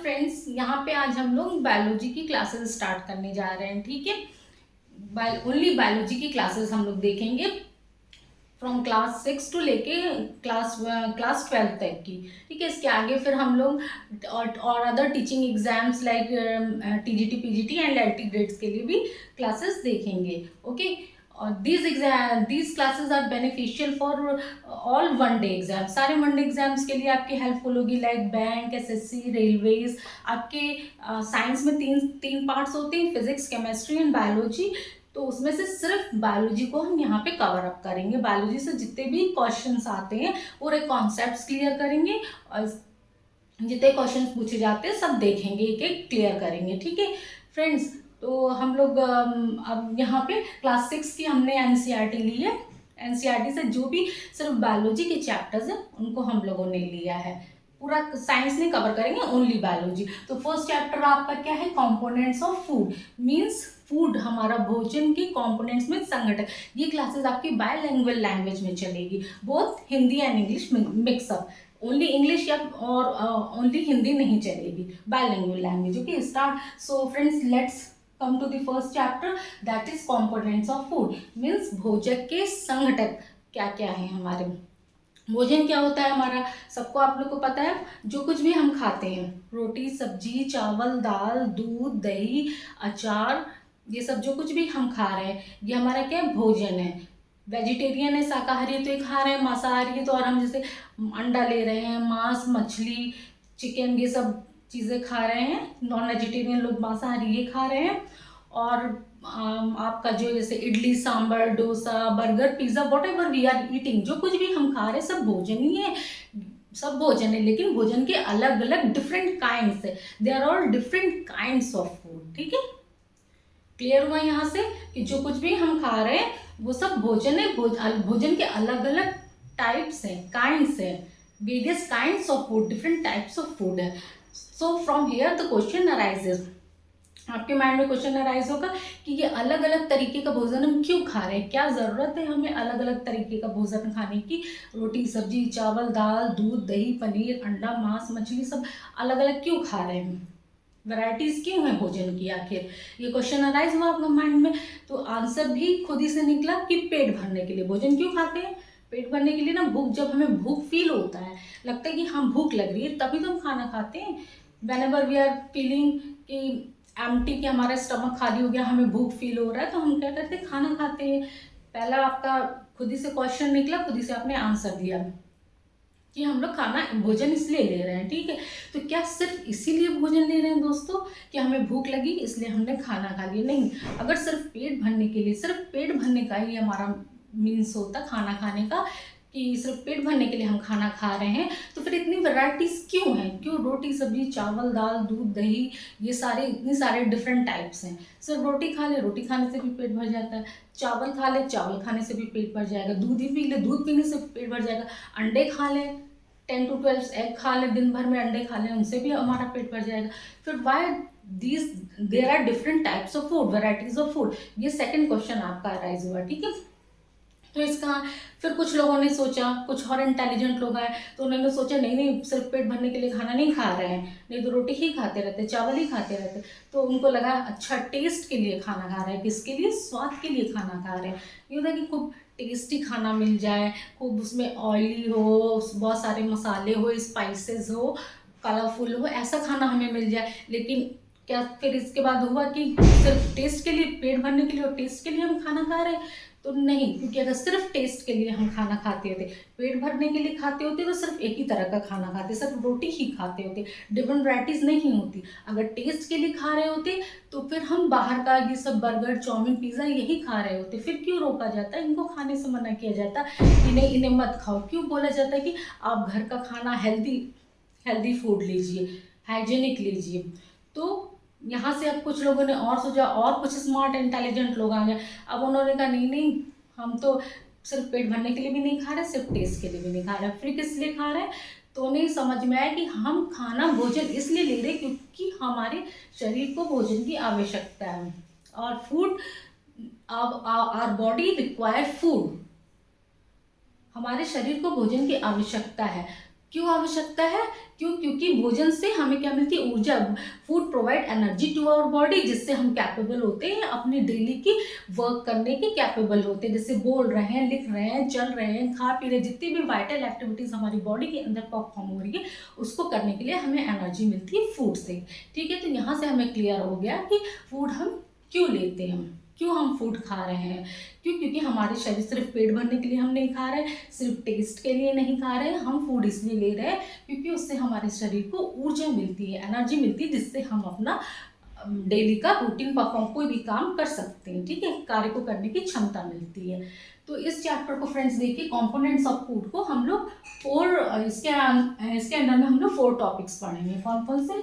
Friends, यहाँ पे आज हम लोग बायोलॉजी की क्लासेस स्टार्ट करने जा रहे हैं। ठीक है, ओनली बायोलॉजी की क्लासेस हम लोग देखेंगे फ्रॉम क्लास 6 टू लेके क्लास 12 तक की। ठीक है, इसके आगे फिर हम लोग और other teaching exams like TGT PGT and LT grades के लिए भी क्लासेस देखेंगे। ओके, और these classes are beneficial for all one day exam. सारे वन डे एग्जाम्स के लिए आपकी हेल्पफुल होगी, लाइक बैंक, एसएससी, रेलवेज। आपके साइंस में तीन पार्ट्स होते हैं, फिजिक्स, केमिस्ट्री एंड बायोलॉजी। तो उसमें से सिर्फ बायोलॉजी को हम यहाँ पे कवर अप करेंगे। बायोलॉजी से जितने भी क्वेश्चंस आते हैं पूरे कॉन्सेप्ट्स क्लियर करेंगे, और जितने क्वेश्चंस पूछे जाते हैं सब देखेंगे, एक एक क्लियर करेंगे। ठीक है फ्रेंड्स, तो हम लोग अब यहाँ पे क्लास 6 की हमने एनसीईआरटी ली है। एनसीईआरटी से जो भी सिर्फ बायोलॉजी के चैप्टर्स हैं उनको हम लोगों ने लिया है। पूरा साइंस नहीं कवर करेंगे, ओनली बायोलॉजी। तो फर्स्ट चैप्टर आपका क्या है? Components of food. Means food, हमारा भोजन के कंपोनेंट्स में संगठन। ये क्लासेस आपकी बायलैंग्वेज लैंग्वेज में चलेगी, both Hindi and English mixup. Only English या और ओनली हिंदी नहीं चलेगी, bilanguage language. Okay, start. So friends, let's come to the first chapter, that is components of food. Means भोजन के संघटक क्या क्या है हमारे। भोजन क्या होता है हमारा, सबको आप लोग को पता है। जो कुछ भी हम खाते हैं, रोटी, सब्जी, चावल, दाल, दूध, दही, अचार, ये सब जो कुछ भी हम खा रहे हैं ये हमारा क्या है? भोजन है। वेजिटेरियन है, शाकाहारी है तो ये खा रहे हैं, मांसाहारी है तो, और हम जैसे अंडा ले रहे हैं, मांस, मछली, चिकन, ये सब चीज़ें खा रहे हैं। नॉन वेजिटेरियन लोग मांसाहारी ये खा रहे हैं। और आपका जो जैसे idli, sambar, dosa, burger, pizza, whatever we are eating, जो कुछ भी हम खा रहे हैं सब भोजन ही है। सब भोजन है, लेकिन भोजन के अलग अलग डिफरेंट काइंड्स है। They are all different kinds of food. ठीक है, क्लियर हुआ यहाँ से कि जो कुछ भी हम खा रहे हैं वो सब भोजन है। भोजन के अलग अलग टाइप्स हैं, काइंड्स हैं। Various kinds of food, different types of food है। So from here the question arises, आपके माइंड में क्वेश्चन अराइज होगा कि ये अलग अलग तरीके का भोजन हम क्यों खा रहे हैं, क्या ज़रूरत है हमें अलग अलग तरीके का भोजन खाने की। रोटी, सब्जी, चावल, दाल, दूध, दही, पनीर, अंडा, मांस, मछली, सब अलग अलग क्यों खा रहे हैं, वैरायटीज़ क्यों है भोजन की आखिर। ये क्वेश्चन अराइज हुआ आपका माइंड में, तो आंसर भी खुद ही से निकला कि पेट भरने के लिए भोजन क्यों खाते हैं। पेट भरने के लिए ना, भूख, जब हमें भूख फील होता है, लगता है कि हम भूख लग रही है, तभी तो हम खाना खाते हैं। व्हेनेवर वी आर फीलिंग कि एम्प्टी, कि हमारा स्टमक खाली हो गया, हमें भूख फील हो रहा है, तो हम क्या करते हैं? खाना खाते हैं। पहला आपका खुद ही से क्वेश्चन निकला, खुद ही से आपने आंसर दिया कि हम लोग खाना, भोजन इसलिए ले रहे हैं। ठीक है, तो क्या सिर्फ इसीलिए भोजन ले रहे हैं दोस्तों कि हमें भूख लगी इसलिए हमने खाना खा लिया? नहीं। अगर सिर्फ पेट भरने के लिए, सिर्फ पेट भरने का ही हमारा मीन्स होता खाना खाने का, कि सिर्फ पेट भरने के लिए हम खाना खा रहे हैं, तो फिर इतनी वैरायटीज़ क्यों हैं? क्यों रोटी, सब्जी, चावल, दाल, दूध, दही, ये सारे इतने सारे डिफरेंट टाइप्स हैं। सिर्फ रोटी खा ले, रोटी खाने से भी पेट भर जाता है। चावल खा ले, चावल खाने से भी पेट भर जाएगा। दूध ही पी ले, दूध पीने से पेट भर जाएगा। अंडे खा ले, 10 to 12 एग खा ले, दिन भर में अंडे खा ले, उनसे भी हमारा पेट भर जाएगा। फिर why there are different types of food, varieties of food. ये सेकंड क्वेश्चन आपका अराइज हुआ। ठीक है, तो इसका फिर कुछ लोगों ने सोचा, कुछ और इंटेलिजेंट लोग आए तो उन्होंने सोचा नहीं नहीं, सिर्फ पेट भरने के लिए खाना नहीं खा रहे हैं, नहीं तो रोटी ही खाते रहते, चावल ही खाते रहते। तो उनको लगा अच्छा, टेस्ट के लिए खाना खा रहे हैं। किसके लिए? स्वाद के लिए खाना खा रहे हैं। ये होता है कि खूब टेस्टी खाना मिल जाए, खूब उसमें ऑयली हो, बहुत सारे मसाले हो, स्पाइसेस हो, कलरफुल हो, ऐसा खाना हमें मिल जाए। लेकिन क्या फिर इसके बाद हुआ कि सिर्फ टेस्ट के लिए, पेट भरने के लिए और टेस्ट के लिए हम खाना खा रहे हैं? तो नहीं, क्योंकि अगर सिर्फ टेस्ट के लिए हम खाना खाते होते, पेट भरने के लिए खाते होते, तो सिर्फ एक ही तरह का खाना खाते, सिर्फ रोटी ही खाते होते, डिफरेंट वैराइटीज़ नहीं होती। अगर टेस्ट के लिए खा रहे होते तो फिर हम बाहर का ये सब बर्गर, चाउमीन, पिज़्ज़ा यही खा रहे होते। फिर क्यों रोका जाता है, इनको खाने से मना किया जाता कि नहीं, इन्हें मत खाओ। क्यों बोला जाता है कि आप घर का खाना, हेल्दी फूड लीजिए, हाइजीनिक लीजिए। तो यहाँ से अब कुछ लोगों ने और सोचा, और कुछ स्मार्ट इंटेलिजेंट लोग आ गए। अब उन्होंने कहा नहीं नहीं, हम तो सिर्फ पेट भरने के लिए भी नहीं खा रहे, सिर्फ टेस्ट के लिए भी नहीं खा रहे, फिर किस लिए खा रहे हैं? तो उन्हें समझ में आया कि हम खाना, भोजन इसलिए ले रहे क्योंकि हमारे शरीर को भोजन की आवश्यकता है। और food, our body require food, हमारे शरीर को भोजन की आवश्यकता है। क्यों आवश्यकता है? क्योंकि भोजन से हमें क्या मिलती है? ऊर्जा। Food provide energy to our body, जिससे हम कैपेबल होते हैं अपनी डेली की वर्क करने के, कैपेबल होते हैं, जैसे बोल रहे हैं, लिख रहे हैं, चल रहे हैं, खा पी रहे हैं, जितनी भी वाइटल एक्टिविटीज हमारी बॉडी के अंदर परफॉर्म हो रही है उसको करने के लिए हमें एनर्जी मिलती है फूड से। ठीक है, तो यहाँ से हमें क्लियर हो गया कि फूड हम क्यों लेते हैं, क्यों हम फूड खा रहे हैं। क्योंकि हमारे शरीर सिर्फ पेट भरने के लिए हम नहीं खा रहे, सिर्फ टेस्ट के लिए नहीं खा रहे, हम फूड इसलिए ले रहे हैं क्योंकि उससे हमारे शरीर को ऊर्जा मिलती है, एनर्जी मिलती है, जिससे हम अपना डेली का रूटीन परफॉर्म कोई भी काम कर सकते हैं। ठीक है, कार्य को करने की क्षमता मिलती है। तो इस चैप्टर को फ्रेंड्स देखिए, कंपोनेंट्स ऑफ फूड को हम लोग इसके अंदर में हम लोग 4 टॉपिक्स पढ़ेंगे। कौन कौन से?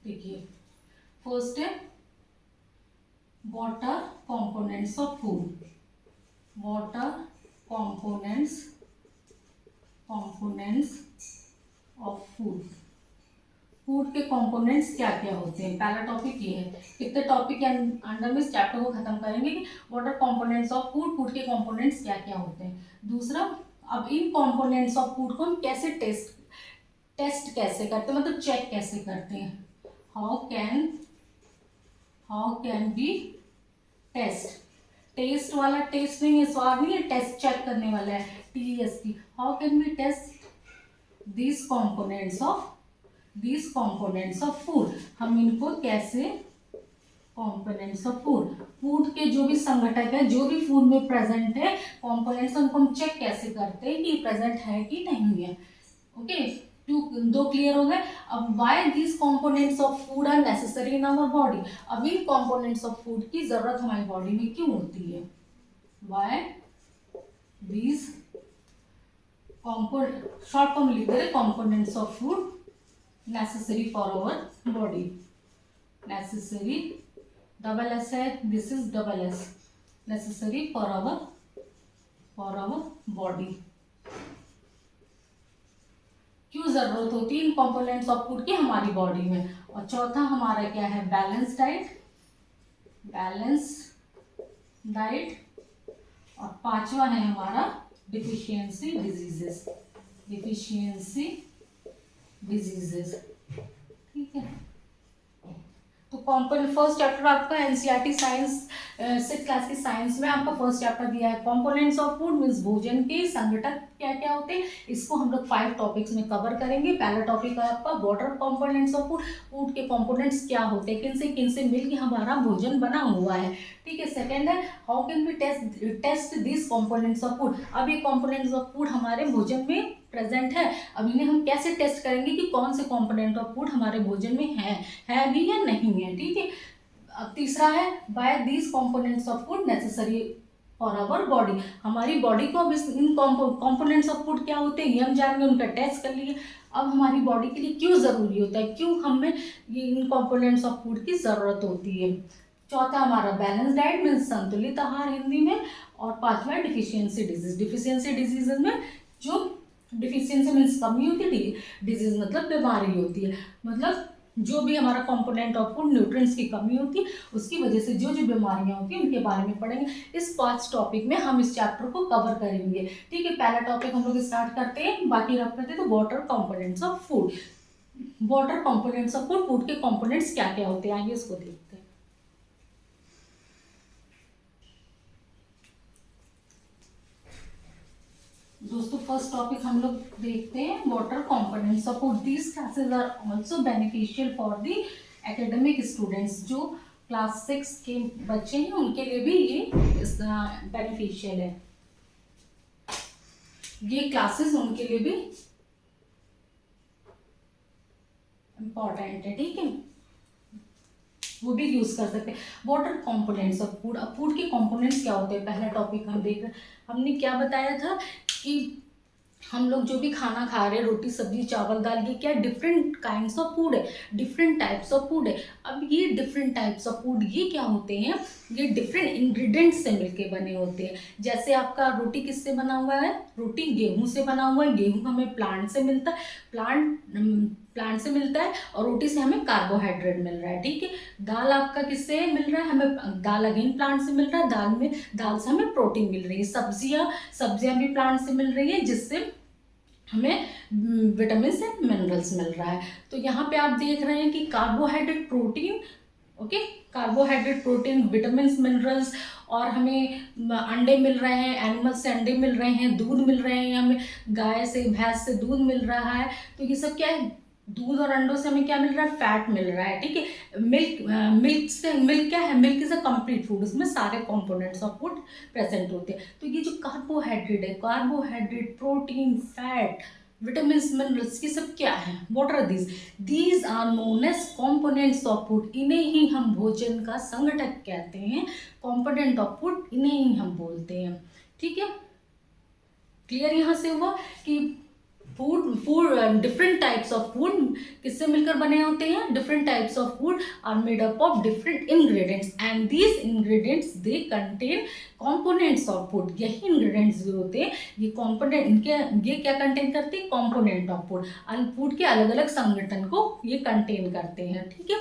देखिए, फर्स्ट है what are components of food, what are components of food, food के कंपोनेंट्स क्या क्या होते हैं। पहला टॉपिक ये है। कितने टॉपिक के अंडर में इस चैप्टर को खत्म करेंगे कि what are components of food, food के कंपोनेंट्स क्या क्या होते हैं। दूसरा, अब इन कंपोनेंट्स ऑफ फूड को हम कैसे टेस्ट कैसे करते हैं, मतलब चेक कैसे करते हैं। हाउ कैन बी टेस्ट वाला टेस्ट नहीं है, स्वाद नहीं है, टेस्ट चेक करने वाला है, TEST। How can be test these components of food, हम इनको कैसे components of फूड के जो भी संघटक है, जो भी फूड में प्रेजेंट है components, उनको हम चेक कैसे करते हैं कि प्रेजेंट है कि नहीं है। ओके, दो क्लियर हो गए। अब why these components of food are necessary in our body, अब इन कॉम्पोनेंट्स ऑफ फूड की जरूरत हमारी बॉडी में क्यों होती है। वाई दीज शॉर्ट फॉर्म लिख दे, components of food necessary for our body, necessary double S है, this is double S, necessary for our body. क्यों जरूरत होती है इन कंपोनेंट्स ऑफ फूड की हमारी बॉडी में। और चौथा हमारा क्या है? Balance diet. और पांचवा है हमारा डिफिशियंसी डिजीजेस। ठीक है, तो कंपोनेंट फर्स्ट चैप्टर आपका एनसीईआरटी साइंस 6th क्लास की साइंस में आपका फर्स्ट चैप्टर दिया है कंपोनेंट्स ऑफ फूड, मीन्स भोजन के संघटक क्या क्या होते हैं। इसको हम लोग 5 टॉपिक्स में कवर करेंगे। पहला टॉपिक है आपका what are components of food, food के कंपोनेंट्स क्या होते हैं, किन से मिलकर हमारा भोजन बना हुआ है। ठीक है, सेकंड है how can we test this components of food, अब ये कंपोनेंट्स ऑफ फूड हमारे भोजन में प्रेजेंट है, अब इन्हें हम कैसे टेस्ट करेंगे कि कौन से कंपोनेंट ऑफ फूड हमारे भोजन में है भी या नहीं है। ठीक है, अब तीसरा है by these components of food necessary for our body, हमारी बॉडी को अब इन कंपोनेंट्स ऑफ फूड क्या होते हैं ये हम जान गए, उनका टेस्ट कर लिए। अब हमारी बॉडी के लिए क्यों ज़रूरी होता है, क्यों हमें ये इन कंपोनेंट्स ऑफ फूड की ज़रूरत होती है। चौथा हमारा बैलेंस डाइट मीन्स संतुलित आहार हिंदी में। और पांचवा डिफिशियंसी डिजीज में जो डिफिशियंसी मीन्स कमी होती है, डिजीज मतलब बीमारी होती है, मतलब जो भी हमारा कंपोनेंट ऑफ फूड न्यूट्रिएंट्स की कमी होती है उसकी वजह से जो बीमारियां होती हैं उनके बारे में पढ़ेंगे। इस 5 टॉपिक में हम इस चैप्टर को कवर करेंगे। ठीक है, पहला टॉपिक हम लोग स्टार्ट करते हैं, बाकी रख करते हैं। तो water components of food, food के कंपोनेंट्स क्या क्या होते हैं, आइए इसको देखते हैं। दोस्तों फर्स्ट टॉपिक हम लोग देखते हैं water components of food. These classes are also beneficial for the academic students, जो क्लास 6 के बच्चे हैं उनके लिए भी ये बेनिफिशियल है, ये क्लासेस उनके लिए भी इम्पॉर्टेंट है। ठीक है, वो भी यूज कर सकते हैं। वाटर कंपोनेंट्स ऑफ फूड, अब फूड के कंपोनेंट्स क्या होते हैं, पहला टॉपिक हम देख रहे हैं। हमने क्या बताया था कि हम लोग जो भी खाना खा रहे हैं, रोटी सब्जी चावल दाल, ये क्या डिफरेंट काइंड्स ऑफ फूड है, डिफरेंट टाइप्स ऑफ फूड है। अब ये डिफरेंट टाइप्स ऑफ फूड ये क्या होते हैं, ये डिफरेंट इंग्रेडिएंट्स से मिलके बने होते हैं। जैसे आपका रोटी किससे बना हुआ है, रोटी गेहूं से बना हुआ है, गेहूं हमें प्लांट से मिलता है, प्लांट से मिलता है, और रोटी से हमें कार्बोहाइड्रेट मिल रहा है। ठीक है, दाल आपका किससे मिल रहा है, हमें दाल अगेन प्लांट से मिल रहा है, दाल से हमें प्रोटीन मिल रही है। सब्जियां भी प्लांट से मिल रही है, जिससे हमें विटामिन एंड मिनरल्स मिल रहा है। तो यहाँ पे आप देख रहे हैं कि carbohydrate, protein, okay, carbohydrate, protein, vitamin, minerals, और हमें अंडे मिल रहे हैं, एनिमल से अंडे मिल रहे हैं, दूध मिल रहे हैं, हमें गाय से, भैंस से दूध मिल रहा है। तो ये सब क्या है, दूध और अंडों से हमें क्या मिल रहा है, फैट मिल रहा है, ठीक है। मिल्क क्या है, milk is a complete food, उसमें सारे कंपोनेंट्स ऑफ फूड प्रेजेंट होते हैं। तो ये जो कार्बोहाइड्रेट है, carbohydrate, protein, fat, vitamin, minerals, ये सब क्या है, what are these are known as components of food. इन्हें ही हम भोजन का संगठक कहते हैं, कंपोनेंट ऑफ फूड इन्हें ही हम बोलते हैं, ठीक है। क्लियर यहाँ से हुआ कि डिफरेंट टाइप्स ऑफ फूड किससे मिलकर बने होते हैं, different types of food are made up of different ingredients and these ingredients they contain components of food. यही इंग्रेडिएंट्स जो होते हैं, ये कंपोनेंट, इनके ये क्या कंटेन करते हैं, कंपोनेंट ऑफ फूड, फूड के अलग अलग संगठन को ये कंटेन करते हैं, ठीक है।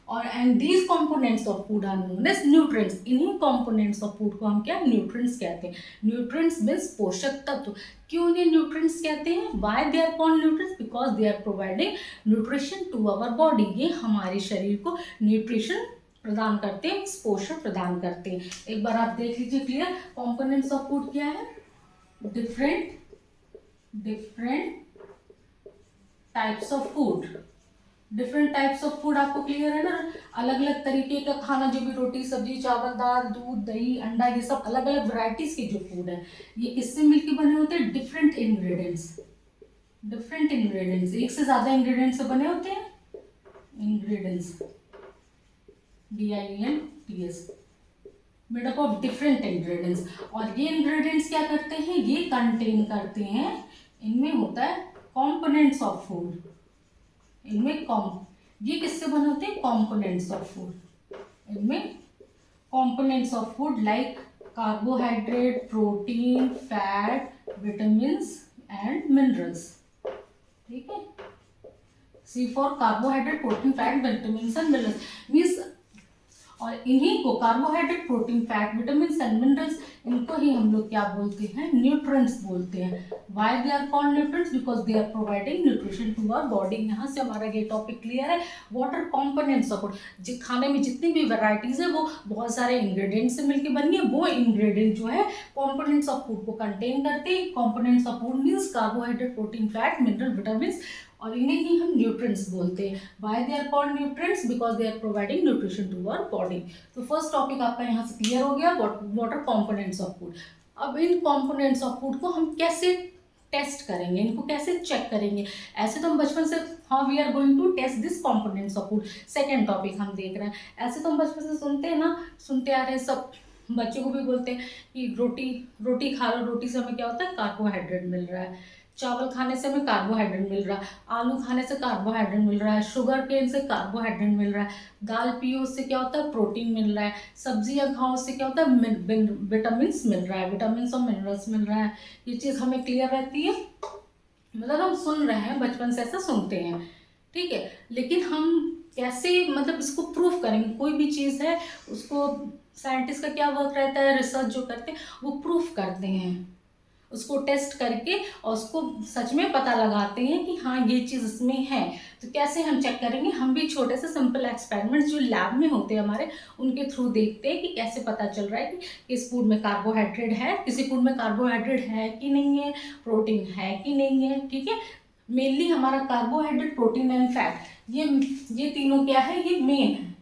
और and these components of food are known as nutrients. इन्हीं कंपोनेंट्स ऑफ फूड को हम क्या, न्यूट्रिएंट्स कहते हैं। न्यूट्रिएंट्स मीन्स पोषक तत्व। क्यों इन्हें न्यूट्रिएंट्स कहते हैं, why they are called nutrients, because they are providing nutrition to our body. ये हमारे शरीर को न्यूट्रिशन प्रदान करते हैं, पोषण प्रदान करते हैं। एक बार आप देख लीजिए क्लियर, कंपोनेंट्स ऑफ फूड क्या है, different types of food. Different types of food आपको क्लियर है ना, अलग अलग तरीके का खाना, जो भी रोटी, सब्जी, चावल, दाल, दूध, दही, अंडा, ये सब अलग अलग वैरायटीज के जो फूड है, ये किससे मिलके बने होते हैं, डिफरेंट इंग्रेडिएंट्स, एक से ज्यादा इंग्रेडिएंट्स से बने होते हैं, ingredients, DIENTS, made up of different ingredients. और ये इंग्रेडिएंट्स क्या करते हैं, ये कंटेन करते हैं, इनमें होता है कंपोनेंट्स ऑफ फूड, इनमें ये किससे बने होते हैं, कंपोनेंट्स ऑफ फूड। इनमें components of food like carbohydrate, protein, fat, vitamins and minerals, ठीक है। C for carbohydrate, protein, fat, vitamins and minerals means, और इन्हीं को carbohydrate, protein, fat, vitamins and minerals, इनको ही हम लोग क्या बोलते हैं, न्यूट्रिएंट्स बोलते हैं। Why they are called nutrients, because they are providing nutrition to our body. यहाँ से हमारा ये टॉपिक क्लियर है। What are components of food, खाने में जितनी भी वैरायटीज है वो बहुत सारे इंग्रेडिएंट्स से मिलकर बनी है। वो इंग्रेडिएंट जो है कंपोनेंट्स ऑफ फूड को कंटेन करते हैं। Components of food means carbohydrate, protein, fat, mineral, vitamins, और इन्हें ही हम न्यूट्रिएंट्स बोलते हैं। Why they are called nutrients, because they are providing nutrition to our body. तो फर्स्ट टॉपिक आपका यहाँ से क्लियर हो गया, what are components of food. अब इन कंपोनेंट्स ऑफ फूड को हम कैसे टेस्ट करेंगे, इनको कैसे चेक करेंगे। ऐसे तो हम बचपन से, हाँ, we are going to test this components of food, second topic हम देख रहे हैं। ऐसे तो हम बचपन से सुनते हैं ना, सुनते आ रहे हैं, सब बच्चों को भी बोलते हैं कि रोटी खा लो, रोटी से हमें क्या होता है, कार्बोहाइड्रेट मिल रहा है। चावल खाने से हमें कार्बोहाइड्रेट मिल रहा है, आलू खाने से कार्बोहाइड्रेट मिल रहा है, शुगर केन से कार्बोहाइड्रेट मिल रहा है, दाल पियो उससे क्या होता है, प्रोटीन मिल रहा है, सब्जियां खाओ उससे क्या होता है, विटामिन मिल रहा है, विटामिन और मिनरल्स मिल रहा है। ये चीज़ हमें क्लियर रहती है, मतलब हम सुन रहे हैं, बचपन से ऐसा सुनते हैं, ठीक है। लेकिन हम कैसे, मतलब इसको प्रूफ करेंगे, कोई भी चीज़ है उसको, साइंटिस्ट का क्या वर्क रहता है, रिसर्च जो करते हैं वो प्रूफ करते हैं, उसको टेस्ट करके और उसको सच में पता लगाते हैं कि हाँ ये चीज़ इसमें है। तो कैसे हम चेक करेंगे, हम भी छोटे से सिंपल एक्सपेरिमेंट्स जो लैब में होते हैं हमारे, उनके थ्रू देखते हैं कि कैसे पता चल रहा है कि इस फूड में कार्बोहाइड्रेट है, किसी फूड में कार्बोहाइड्रेट है कि नहीं है, प्रोटीन है कि नहीं है, ठीक है। मेनली हमारा कार्बोहाइड्रेट, प्रोटीन एंड फैट, ये तीनों क्या है, ये मेन है,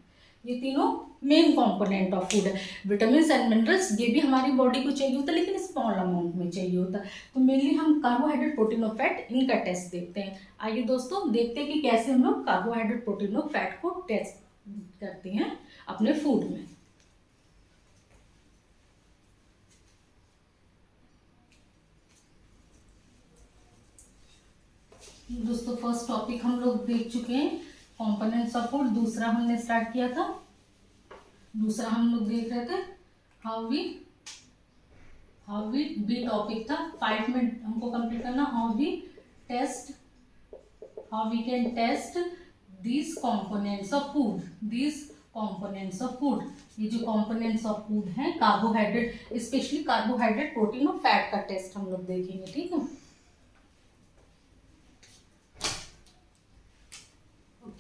ये तीनों मेन कंपोनेंट ऑफ फूड है। विटामिन एंड मिनरल्स ये भी हमारी बॉडी को चाहिए होता है, लेकिन स्मॉल अमाउंट में चाहिए होता है। तो मेनली हम कार्बोहाइड्रेट, प्रोटीन और फैट, इनका टेस्ट देखते हैं। आइए दोस्तों देखते हैं कि कैसे हम लोग कार्बोहाइड्रेट, प्रोटीन और फैट को टेस्ट करते हैं अपने फूड में। दोस्तों फर्स्ट टॉपिक हम लोग देख चुके हैं, कंपोनेंट्स ऑफ फूड। दूसरा हमने स्टार्ट किया था, दूसरा हम लोग देख रहे थे हाउ वी बी टॉपिक था 5 मिनट हमको कंप्लीट करना। How we can test these components of food, ये जो कंपोनेंट्स ऑफ फूड हैं, कार्बोहाइड्रेट, स्पेशली कार्बोहाइड्रेट, प्रोटीन और फैट का टेस्ट हम लोग देखेंगे, ठीक है।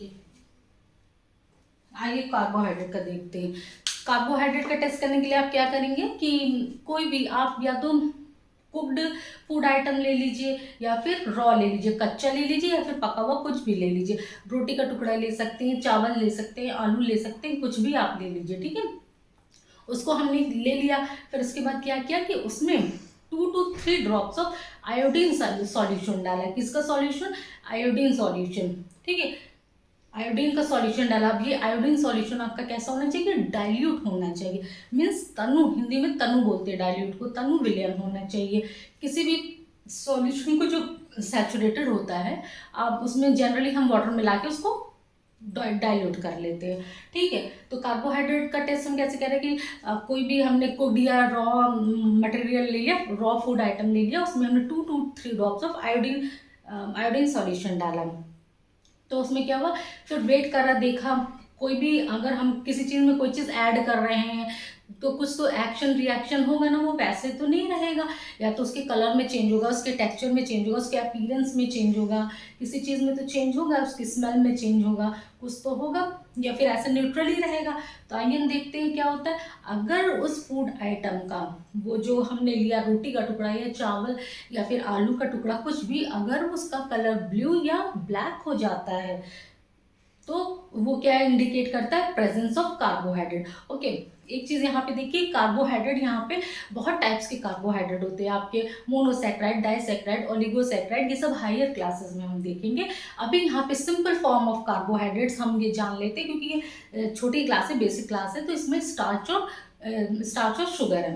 ओके, आइए कार्बोहाइड्रेट का देखते हैं। कार्बोहाइड्रेट का टेस्ट करने के लिए आप क्या करेंगे कि कोई भी आप या तो कुक्ड फूड आइटम ले लीजिए या फिर रॉ ले लीजिए, कच्चा ले लीजिए या फिर पका हुआ कुछ भी ले लीजिए। रोटी का टुकड़ा ले सकते हैं, चावल ले सकते हैं, आलू ले सकते हैं, कुछ भी आप ले लीजिए, ठीक है। उसको हमने ले लिया, फिर उसके बाद क्या किया कि उसमें 2 to 3 drops of iodine solution डाला। किसका सॉल्यूशन? आयोडीन सॉल्यूशन, ठीक है। आयोडीन का सॉल्यूशन डाला। अब ये आयोडीन सॉल्यूशन आपका कैसा होना चाहिए? डाइल्यूट होना चाहिए, मीन्स तनु, हिंदी में तनु बोलते हैं डाइल्यूट को, तनु विलयन होना चाहिए। किसी भी सॉल्यूशन को जो सैचुरेटेड होता है, आप उसमें जनरली हम वाटर मिला के उसको डाइल्यूट कर लेते हैं, ठीक है। तो कार्बोहाइड्रेट का टेस्ट हम कैसे करें कि कोई भी हमने कुक्ड या रॉ मटेरियल ले लिया, रॉ फूड आइटम ले लिया, उसमें हमने 2 to 3 drops of iodine solution डाला। तो उसमें क्या हुआ, फिर वेट करा, देखा कोई भी अगर हम किसी चीज़ में कोई चीज़ ऐड कर रहे हैं तो कुछ तो एक्शन रिएक्शन होगा ना, वो वैसे तो नहीं रहेगा। या तो उसके कलर में चेंज होगा, उसके टेक्सचर में चेंज होगा, उसके अपीयरेंस में चेंज होगा, किसी चीज़ में तो चेंज होगा, उसकी स्मेल में चेंज होगा, कुछ तो होगा, या फिर ऐसे न्यूट्रल ही रहेगा। तो आइए हम देखते हैं क्या होता है। अगर उस फूड आइटम का, वो जो हमने लिया रोटी का टुकड़ा या चावल या फिर आलू का टुकड़ा, कुछ भी, अगर उसका कलर ब्लू या ब्लैक हो जाता है तो वो क्या इंडिकेट करता है? Presence of carbohydrate. ओके, एक चीज़ यहाँ पे देखिए, कार्बोहाइड्रेट यहाँ पे बहुत टाइप्स के कार्बोहाइड्रेट होते हैं आपके, मोनोसैक्राइड, डाइसैक्राइड, ओलिगोसैक्राइड, ये सब हायर क्लासेस में हम देखेंगे। अभी यहाँ पे सिंपल फॉर्म ऑफ कार्बोहाइड्रेट्स हम ये जान लेते हैं, क्योंकि ये छोटी क्लास है, बेसिक क्लास है, तो इसमें स्टार्च और शुगर है,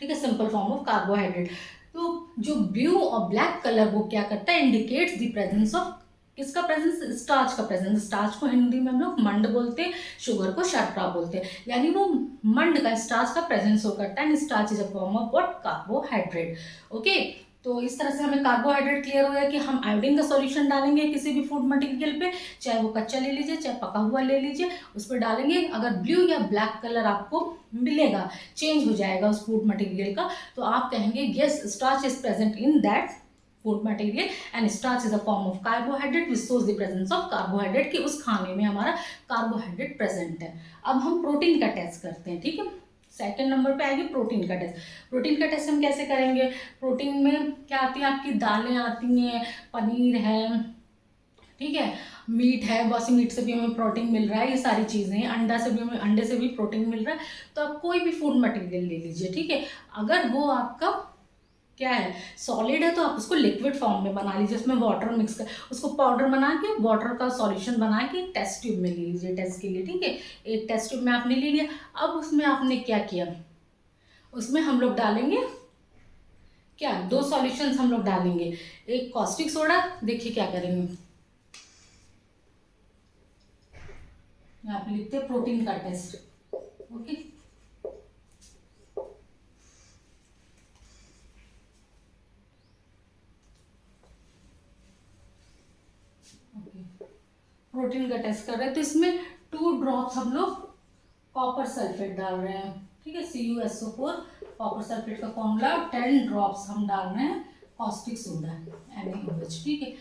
ठीक है, सिंपल फॉर्म ऑफ कार्बोहाइड्रेट। तो जो ब्लू और ब्लैक कलर वो क्या करता है? इंडिकेट्स द प्रेजेंस ऑफ किसका प्रेजेंस? स्टार्च का प्रेजेंस। स्टार्च को हिंदी में हम लोग मंड बोलते हैं, शुगर को शर्करा बोलते हैं, यानी वो मंड का, स्टार्च का प्रेजेंस हो करता है। Starch is a form of what? Carbohydrate. Okay, तो इस तरह से हमें कार्बोहाइड्रेट क्लियर हो गया कि हम आयोडीन का सॉल्यूशन डालेंगे किसी भी फूड मटेरियल पे, चाहे वो कच्चा ले लीजिए चाहे पका हुआ ले लीजिए, उस पर डालेंगे। अगर ब्लू या ब्लैक कलर आपको मिलेगा, चेंज हो जाएगा उस फूड मटेरियल का, तो आप कहेंगे yes, starch is present in that food material and starch is a form of carbohydrate which shows the presence of carbohydrate, कि उस खाने में हमारा कार्बोहाइड्रेट प्रेजेंट है। अब हम प्रोटीन का टेस्ट करते हैं, ठीक है। सेकंड नंबर पे आएगी प्रोटीन का टेस्ट। प्रोटीन का टेस्ट हम कैसे करेंगे? प्रोटीन में क्या आती है? आपकी दालें आती हैं, पनीर है, ठीक है, मीट है, बहुत सी मीट से भी हमें प्रोटीन मिल रहा है, ये सारी चीज़ें हैं, अंडे से भी प्रोटीन मिल रहा है। तो आप कोई भी फूड मटेरियल ले लीजिए, ठीक है। अगर वो आपका क्या है? सॉलिड है, तो आप उसको लिक्विड फॉर्म में बना लीजिए, उसमें वाटर मिक्स कर, उसको पाउडर बना के, वाटर का सॉल्यूशन बना के टेस्ट ट्यूब में ले लीजिए टेस्ट के लिए, ठीक है। एक टेस्ट ट्यूब में आपने ले लिया। अब उसमें आपने क्या किया? उसमें हम लोग डालेंगे क्या? 2 सॉल्यूशंस हम लोग डालेंगे। एक कॉस्टिक सोडा, देखिए क्या करेंगे, यहाँ पे लिखते हैं प्रोटीन का टेस्ट। ओके, प्रोटीन का टेस्ट कर रहे हैं, तो इसमें 2 ड्रॉप्स हम लोग कॉपर सल्फेट डाल रहे हैं, ठीक है, CuSO4 कॉपर सल्फेट का फॉर्मूला। 10 ड्रॉप्स हम डाल रहे हैं कॉस्टिक सोडा, NaOH, ठीक है।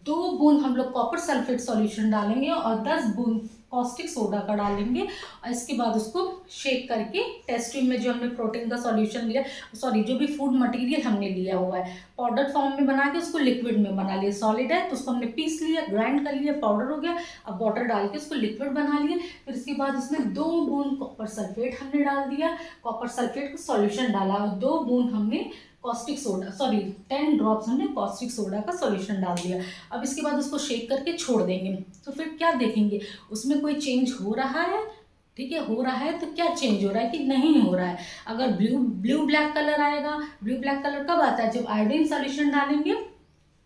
2 बूंद हम लोग कॉपर सल्फेट सॉल्यूशन डालेंगे और 10 बूंद कॉस्टिक सोडा का डालेंगे, और इसके बाद उसको शेक करके टेस्ट ट्यूब में जो हमने प्रोटीन का सॉल्यूशन लिया, सॉरी जो भी फूड मटेरियल हमने लिया हुआ है, पाउडर फॉर्म में बना के उसको लिक्विड में बना लिया। सॉलिड है तो उसको हमने पीस लिया, ग्राइंड कर लिया, पाउडर हो गया। अब वाटर डाल के उसको लिक्विड बना लिया। फिर इसके बाद उसमें 2 बूंद कॉपर सल्फेट हमने डाल दिया, कॉपर सल्फेट का सॉल्यूशन डाला, और 2 बूंद हमने कॉस्टिक सोडा, सॉरी 10 ड्रॉप्स हमने कॉस्टिक सोडा का सॉल्यूशन डाल दिया। अब इसके बाद उसको शेक करके छोड़ देंगे। तो फिर क्या देखेंगे? उसमें कोई चेंज हो रहा है, ठीक है, हो रहा है तो क्या चेंज हो रहा है कि नहीं हो रहा है। अगर ब्लू ब्लैक कलर आएगा, ब्लू ब्लैक कलर कब आता है? जब आयोडीन सॉल्यूशन डालेंगे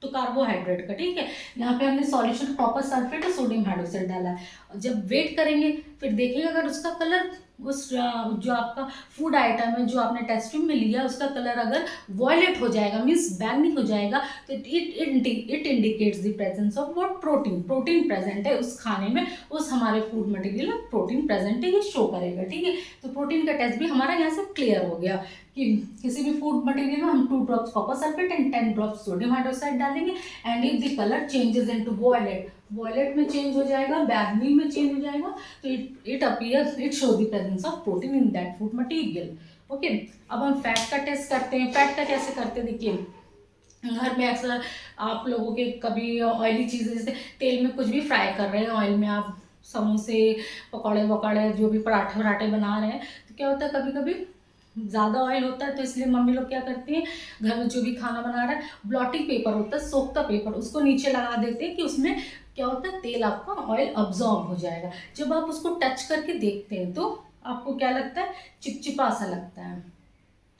तो कार्बोहाइड्रेट का, ठीक है। यहाँ पे हमने सॉल्यूशन कॉपर सल्फेट और सोडियम हाइड्रोक्साइड डाला है। और जब वेट करेंगे फिर देखेंगे अगर उसका कलर, उस जो आपका फूड आइटम है जो आपने टेस्ट ट्यूब में लिया, उसका कलर अगर वॉयलेट हो जाएगा, मीन्स बैंगनी हो जाएगा, तो it indicates the presence of what? Protein. Protein present है उस खाने में, उस हमारे फूड मटेरियल में प्रोटीन प्रेजेंट है, ये शो करेगा, ठीक है। तो प्रोटीन का टेस्ट भी हमारा यहाँ से क्लियर हो गया कि किसी भी फूड मटेरियल में हम 2 drops copper sulphate and 10 drops sodium hydroxide डालेंगे, and if the colour changes into violet, violet में चेंज हो जाएगा, बैगनी में चेंज हो जाएगा, तो it appears, it show the presence of protein in that food material. Okay, अब हम फैट का टेस्ट करते हैं। फैट का कैसे करते हैं, देखिए घर में अक्सर आप लोगों के कभी ऑयली चीज़ें, जैसे तेल में कुछ भी फ्राई कर रहे हैं, ऑयल में आप समोसे, पकौड़े वकौड़े, जो भी पराठे वराठे बना रहे हैं, तो क्या होता है कभी कभी ज़्यादा ऑयल होता है, तो इसलिए मम्मी लोग क्या करती हैं, घर में जो भी खाना बना रहा है, ब्लॉटिंग पेपर होता है, सोखता पेपर, उसको नीचे लगा देते हैं कि उसमें क्या होता है, तेल आपका ऑयल अब्जॉर्ब हो जाएगा। जब आप उसको टच करके देखते हैं तो आपको क्या लगता है, चिपचिपा सा लगता है,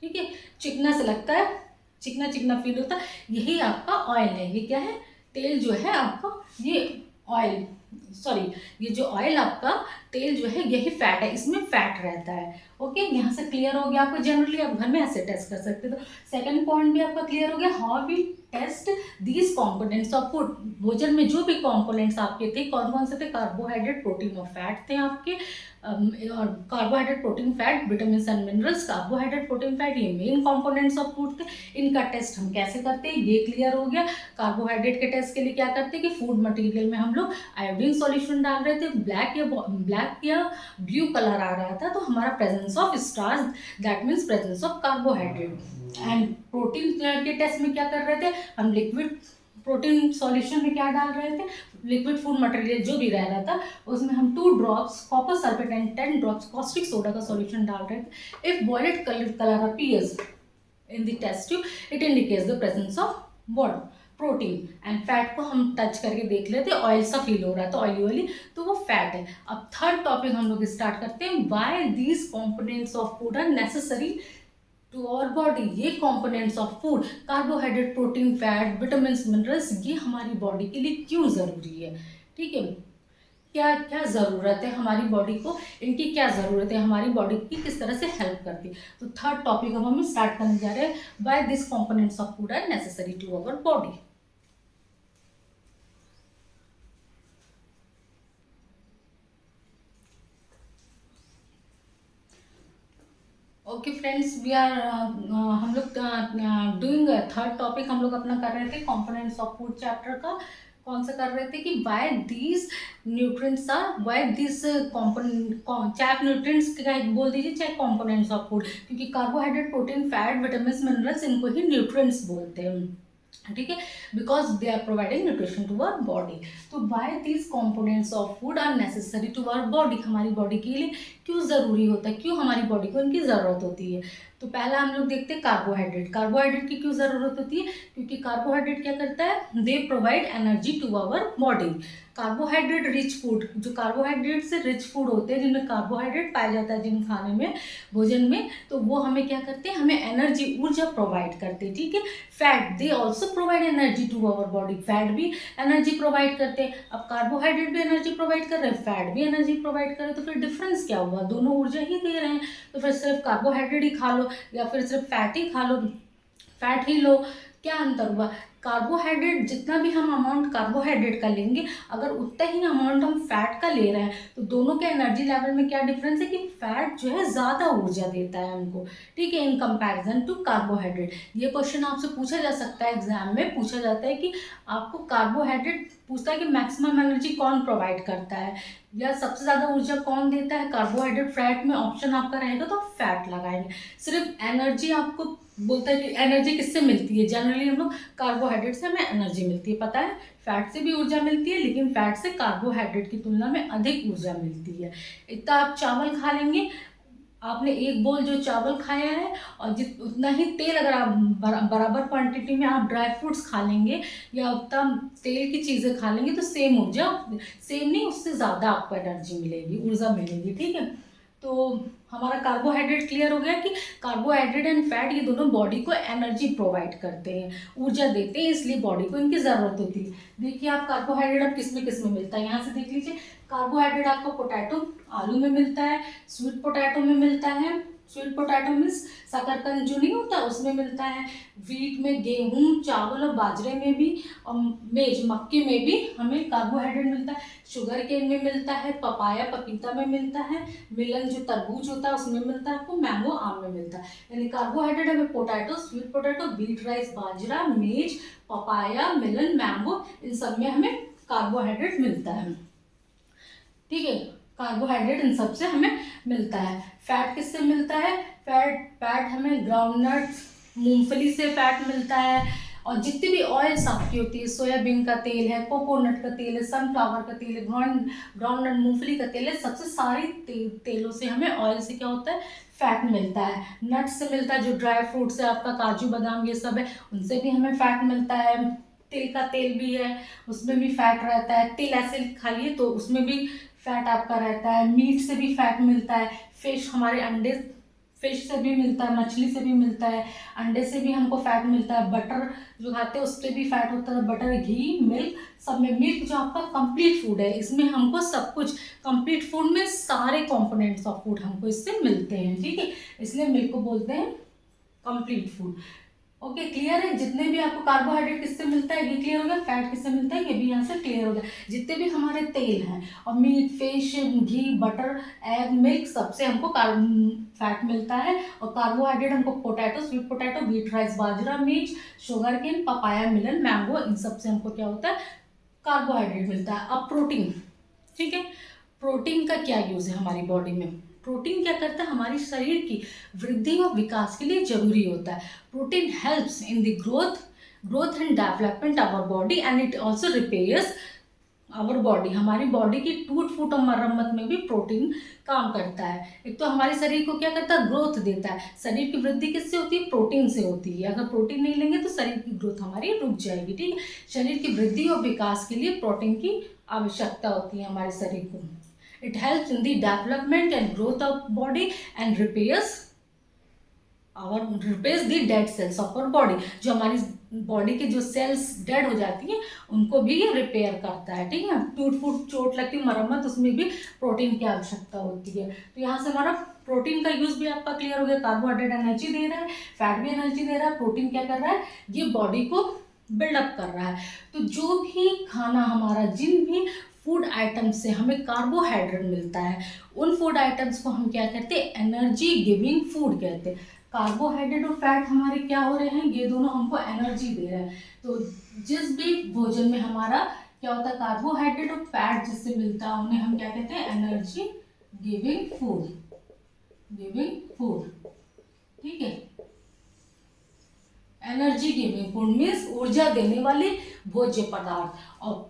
ठीक है, चिकना सा लगता है, चिकना चिकना फील होता है, यही आपका ऑयल है। ये क्या है, तेल जो है आपका, ये ऑयल, सॉरी, ये जो ऑयल आपका तेल जो है यही फैट है, इसमें फैट रहता है। ओके, यहाँ से क्लियर हो गया आपको, जनरली आप घर में ऐसे टेस्ट कर सकते हो। तो सेकंड पॉइंट भी आपका क्लियर हो गया, how we test these components of food. भोजन में जो भी कॉम्पोनेंट्स आपके थे, कौन कौन से थे, कार्बोहाइड्रेट, प्रोटीन और फैट थे आपके। और carbohydrate, protein, fat, vitamin and minerals, carbohydrate, protein, fat, ये मेन कंपोनेंट्स ऑफ फूड थे। इनका टेस्ट हम कैसे करते हैं, ये क्लियर हो गया। कार्बोहाइड्रेट के टेस्ट के लिए क्या करते हैं कि फूड मटेरियल में हम लोग आयोडीन सॉल्यूशन डाल रहे थे, ब्लैक या ब्लू कलर आ रहा था, तो हमारा presence of starch, that means presence of carbohydrate. And protein के टेस्ट में क्या कर रहे थे हम, लिक्विड प्रोटीन सॉल्यूशन में क्या डाल रहे थे, लिक्विड फूड मटेरियल जो भी रह रहा था उसमें हम 2 drops copper sulphate and 10 drops caustic soda का सॉल्यूशन डाल रहे थे। If violet colour appears in the test tube, it indicates the presence of what, protein. And fat को हम टच करके देख लेते, ऑयल सा फील हो रहा है तो ऑयली ऑयली, तो वो फैट है। अब थर्ड टॉपिक हम लोग स्टार्ट करते हैं, why these components of food are necessary to our body. ये components of food, carbohydrate, protein, fat, vitamin, minerals, ये हमारी बॉडी के लिए क्यों ज़रूरी है, ठीक है, क्या क्या ज़रूरत है हमारी बॉडी को, इनकी क्या ज़रूरत है, हमारी बॉडी की किस तरह से हेल्प करती है। तो थर्ड टॉपिक अब हम स्टार्ट करने जा रहे हैं, why this components of food are necessary to our body. Okay friends, we are हम लोग डूइंग थर्ड टॉपिक हम लोग अपना कर रहे थे कंपोनेंट्स ऑफ फूड चैप्टर का। कौन सा कर रहे थे कि why these nutrients are, why this component, चाहे न्यूट्रिएंट्स का बोल दीजिए चाहे कंपोनेंट्स ऑफ फूड, क्योंकि carbohydrate, protein, fat, vitamin, minerals, इनको ही न्यूट्रिएंट्स बोलते हैं, ठीक है, because they are providing nutrition to our body. तो why these components of food are necessary to our body, हमारी बॉडी के लिए क्यों ज़रूरी होता है, क्यों हमारी बॉडी को इनकी ज़रूरत होती है। तो पहला हम लोग देखते हैं कार्बोहाइड्रेट। कार्बोहाइड्रेट की क्यों ज़रूरत होती है, क्योंकि कार्बोहाइड्रेट क्या करता है, they provide energy to our body. Carbohydrate rich food, जो कार्बोहाइड्रेट से रिच फूड होते हैं, जिनमें कार्बोहाइड्रेट पाया जाता है जिन खाने में, भोजन में, तो वो हमें क्या करते हैं, हमें एनर्जी, ऊर्जा प्रोवाइड करते हैं, ठीक है। Fat, they also provide energy to our body, fat भी एनर्जी प्रोवाइड करते हैं। अब कार्बोहाइड्रेट भी एनर्जी प्रोवाइड कर रहे हैं, फैट भी एनर्जी प्रोवाइड कर रहे हैं, तो फिर डिफरेंस क्या हुआ, दोनों ऊर्जा ही दे रहे हैं, तो फिर सिर्फ कार्बोहाइड्रेट ही खा लो या फिर सिर्फ फैट ही खा लो, फैट ही लो, क्या अंतर हुआ। कार्बोहाइड्रेट, जितना भी हम अमाउंट कार्बोहाइड्रेट का लेंगे, अगर उतना ही अमाउंट हम फैट का ले रहे हैं, तो दोनों के एनर्जी लेवल में क्या डिफरेंस है कि फैट जो है ज़्यादा ऊर्जा देता है हमको, ठीक है, इन कंपैरिजन टू कार्बोहाइड्रेट। ये क्वेश्चन आपसे पूछा जा सकता है, एग्जाम में पूछा जाता है कि आपको कार्बोहाइड्रेट पूछता है कि मैक्सिमम एनर्जी कौन प्रोवाइड करता है या सबसे ज़्यादा ऊर्जा कौन देता है, कार्बोहाइड्रेट, फैट में ऑप्शन आपका रहेगा तो फैट लगाएंगे। सिर्फ एनर्जी आपको बोलता है कि एनर्जी किससे मिलती है, जनरली हम लोग कार्बोहाइड्रेट से हमें एनर्जी मिलती है, पता है, फैट से भी ऊर्जा मिलती है, लेकिन फैट से कार्बोहाइड्रेट की तुलना में अधिक ऊर्जा मिलती है। इतना आप चावल खा लेंगे, आपने एक बोल जो चावल खाया है और उतना ही तेल, अगर आप बराबर क्वांटिटी में आप ड्राई फ्रूट्स खा लेंगे या उतना तेल की चीज़ें खा लेंगे, तो सेम ऊर्जा, सेम नहीं, उससे ज़्यादा आपको एनर्जी मिलेगी, ऊर्जा मिलेगी, ठीक है। तो हमारा कार्बोहाइड्रेट क्लियर हो गया कि कार्बोहाइड्रेट एंड फैट ये दोनों बॉडी को एनर्जी प्रोवाइड करते हैं, ऊर्जा देते हैं, इसलिए बॉडी को इनकी ज़रूरत होती है। देखिए आप कार्बोहाइड्रेट अब किस में मिलता है, यहाँ से देख लीजिए, कार्बोहाइड्रेट आपको पोटैटो, आलू में मिलता है, स्वीट पोटैटो में मिलता है, स्वीट पोटैटो मीन्स शकरकंद जो नहीं होता उसमें मिलता है, वीट में, गेहूँ, चावल और बाजरे में भी, और मेज, मक्के में भी हमें कार्बोहाइड्रेट मिलता है, शुगर केन में मिलता है, पपाया, पपीता में मिलता है, मिलन जो तरबूज होता है उसमें मिलता है, आपको मैंगो, आम में मिलता है। यानी कार्बोहाइड्रेट हमें potato, sweet potato, beet rice, बाजरा, मेज, पपाया, मिलन, मैंगो, इन सब में हमें कार्बोहाइड्रेट मिलता है। ठीक है, कार्बोहाइड्रेट इन सब से हमें मिलता है। फैट किससे मिलता है? फैट हमें ग्राउंडनट्स, मूंगफली से फैट मिलता है। और जितनी भी ऑयल्स आपकी होती है, सोयाबीन का तेल है, कोकोनट का तेल है, सनफ्लावर का तेल है, ग्राउंडनट मूंगफली का तेल है, सबसे सारी तेलों से हमें, ऑयल से क्या होता है? फैट मिलता है। नट्स से मिलता है, जो ड्राई फ्रूट्स है आपका, काजू बादाम ये सब है, उनसे भी हमें फैट मिलता है। तिल का तेल भी है, उसमें भी फैट रहता है। तिल ऐसे खाइए तो उसमें भी फैट आपका रहता है। मीट से भी फैट मिलता है। फिश, हमारे अंडे, फिश से भी मिलता है, मछली से भी मिलता है, अंडे से भी हमको फैट मिलता है। बटर जो खाते हैं उससे भी फैट होता है। बटर, घी, मिल्क, सब में। मिल्क जो आपका कंप्लीट फूड है, इसमें हमको सब कुछ, कंप्लीट फूड में सारे कंपोनेंट्स ऑफ फूड हमको इससे मिलते हैं। ठीक है, इसलिए मिल्क को बोलते हैं कंप्लीट फूड। ओके, क्लियर है? जितने भी आपको कार्बोहाइड्रेट किससे मिलता है ये क्लियर हो गया, फैट किससे मिलता है ये भी यहाँ से क्लियर हो गया। जितने भी हमारे तेल हैं और मीट, फिश, घी, बटर, एग, मिल्क, सबसे हमको फैट मिलता है। और कार्बोहाइड्रेट हमको potato, sweet potato, wheat rice, बाजरा, मिर्च, sugar cane, papaya, melon, mango, इन सब से हमको क्या होता है? कार्बोहाइड्रेट मिलता है। अब प्रोटीन, ठीक है, प्रोटीन का क्या यूज़ है हमारी बॉडी में? प्रोटीन क्या करता है? हमारे शरीर की वृद्धि और विकास के लिए जरूरी होता है। Protein helps in the growth and development our body and it also repairs our body. हमारी बॉडी की टूट फूट और मरम्मत में भी प्रोटीन काम करता है। एक तो हमारे शरीर को क्या करता है? ग्रोथ देता है। शरीर की वृद्धि किससे होती है? प्रोटीन से होती है। अगर प्रोटीन नहीं लेंगे तो शरीर की ग्रोथ हमारी रुक जाएगी। ठीक है, शरीर की वृद्धि और विकास के लिए प्रोटीन की आवश्यकता होती है हमारे शरीर को। It helps in the development and growth of body and repairs the dead cells of our body। जो हमारी बॉडी के जो सेल्स डेड हो जाती हैं उनको भी ये रिपेयर करता है। ठीक है, टूट फूट, चोट लगती, मरम्मत, उसमें भी प्रोटीन की आवश्यकता होती है। तो यहाँ से हमारा प्रोटीन का यूज भी आपका क्लियर हो गया। कार्बोहाइड्रेट एनर्जी दे रहा है, फैट भी एनर्जी दे रहा है, प्रोटीन क्या कर रहा है? ये बॉडी को बिल्डअप कर रहा है। तो जो भी खाना हमारा, जिन भी फूड आइटम्स से हमें कार्बोहाइड्रेट मिलता है, उन फूड आइटम्स को हम क्या कहते हैं? एनर्जी गिविंग फूड कहते हैं। कार्बोहाइड्रेट और फैट हमारे क्या हो रहे हैं? ये दोनों हमको एनर्जी दे रहे हैं। तो जिस भी भोजन में हमारा क्या होता है? कार्बोहाइड्रेट और फैट जिससे मिलता है उन्हें हम क्या कहते हैं? Energy giving food. ठीक है, एनर्जी गिविंग फूड मीन्स ऊर्जा देने वाले भोज्य पदार्थ। और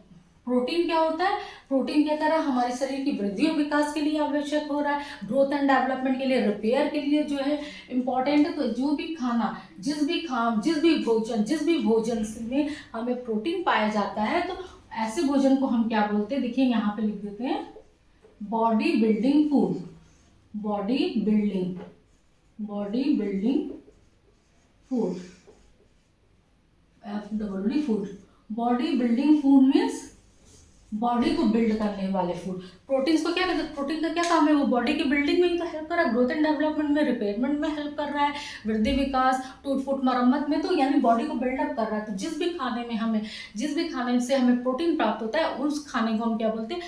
प्रोटीन क्या होता है? प्रोटीन क्या कर रहा है? हमारे शरीर की वृद्धि और विकास के लिए आवश्यक हो रहा है, ग्रोथ एंड डेवलपमेंट के लिए, रिपेयर के लिए जो है इम्पॉर्टेंट है। तो जो भी खाना, जिस भी भोजन में हमें प्रोटीन पाया जाता है, तो ऐसे भोजन को हम क्या बोलते हैं? देखिए यहाँ पे लिख देते हैं, body building food. Body building food, FWD food. Body building food means body को बिल्ड करने वाले फूड। प्रोटीन्स को क्या कहते हैं? प्रोटीन का क्या काम है? वो बॉडी की बिल्डिंग में ही तो हेल्प कर रहा है, ग्रोथ एंड डेवलपमेंट में, रिपेयरमेंट में हेल्प कर रहा है, वृद्धि विकास, टूट फूट मरम्मत में, तो यानी बॉडी को बिल्डअप कर रहा है। तो जिस भी खाने से हमें प्रोटीन प्राप्त होता है, उस खाने को हम क्या बोलते हैं?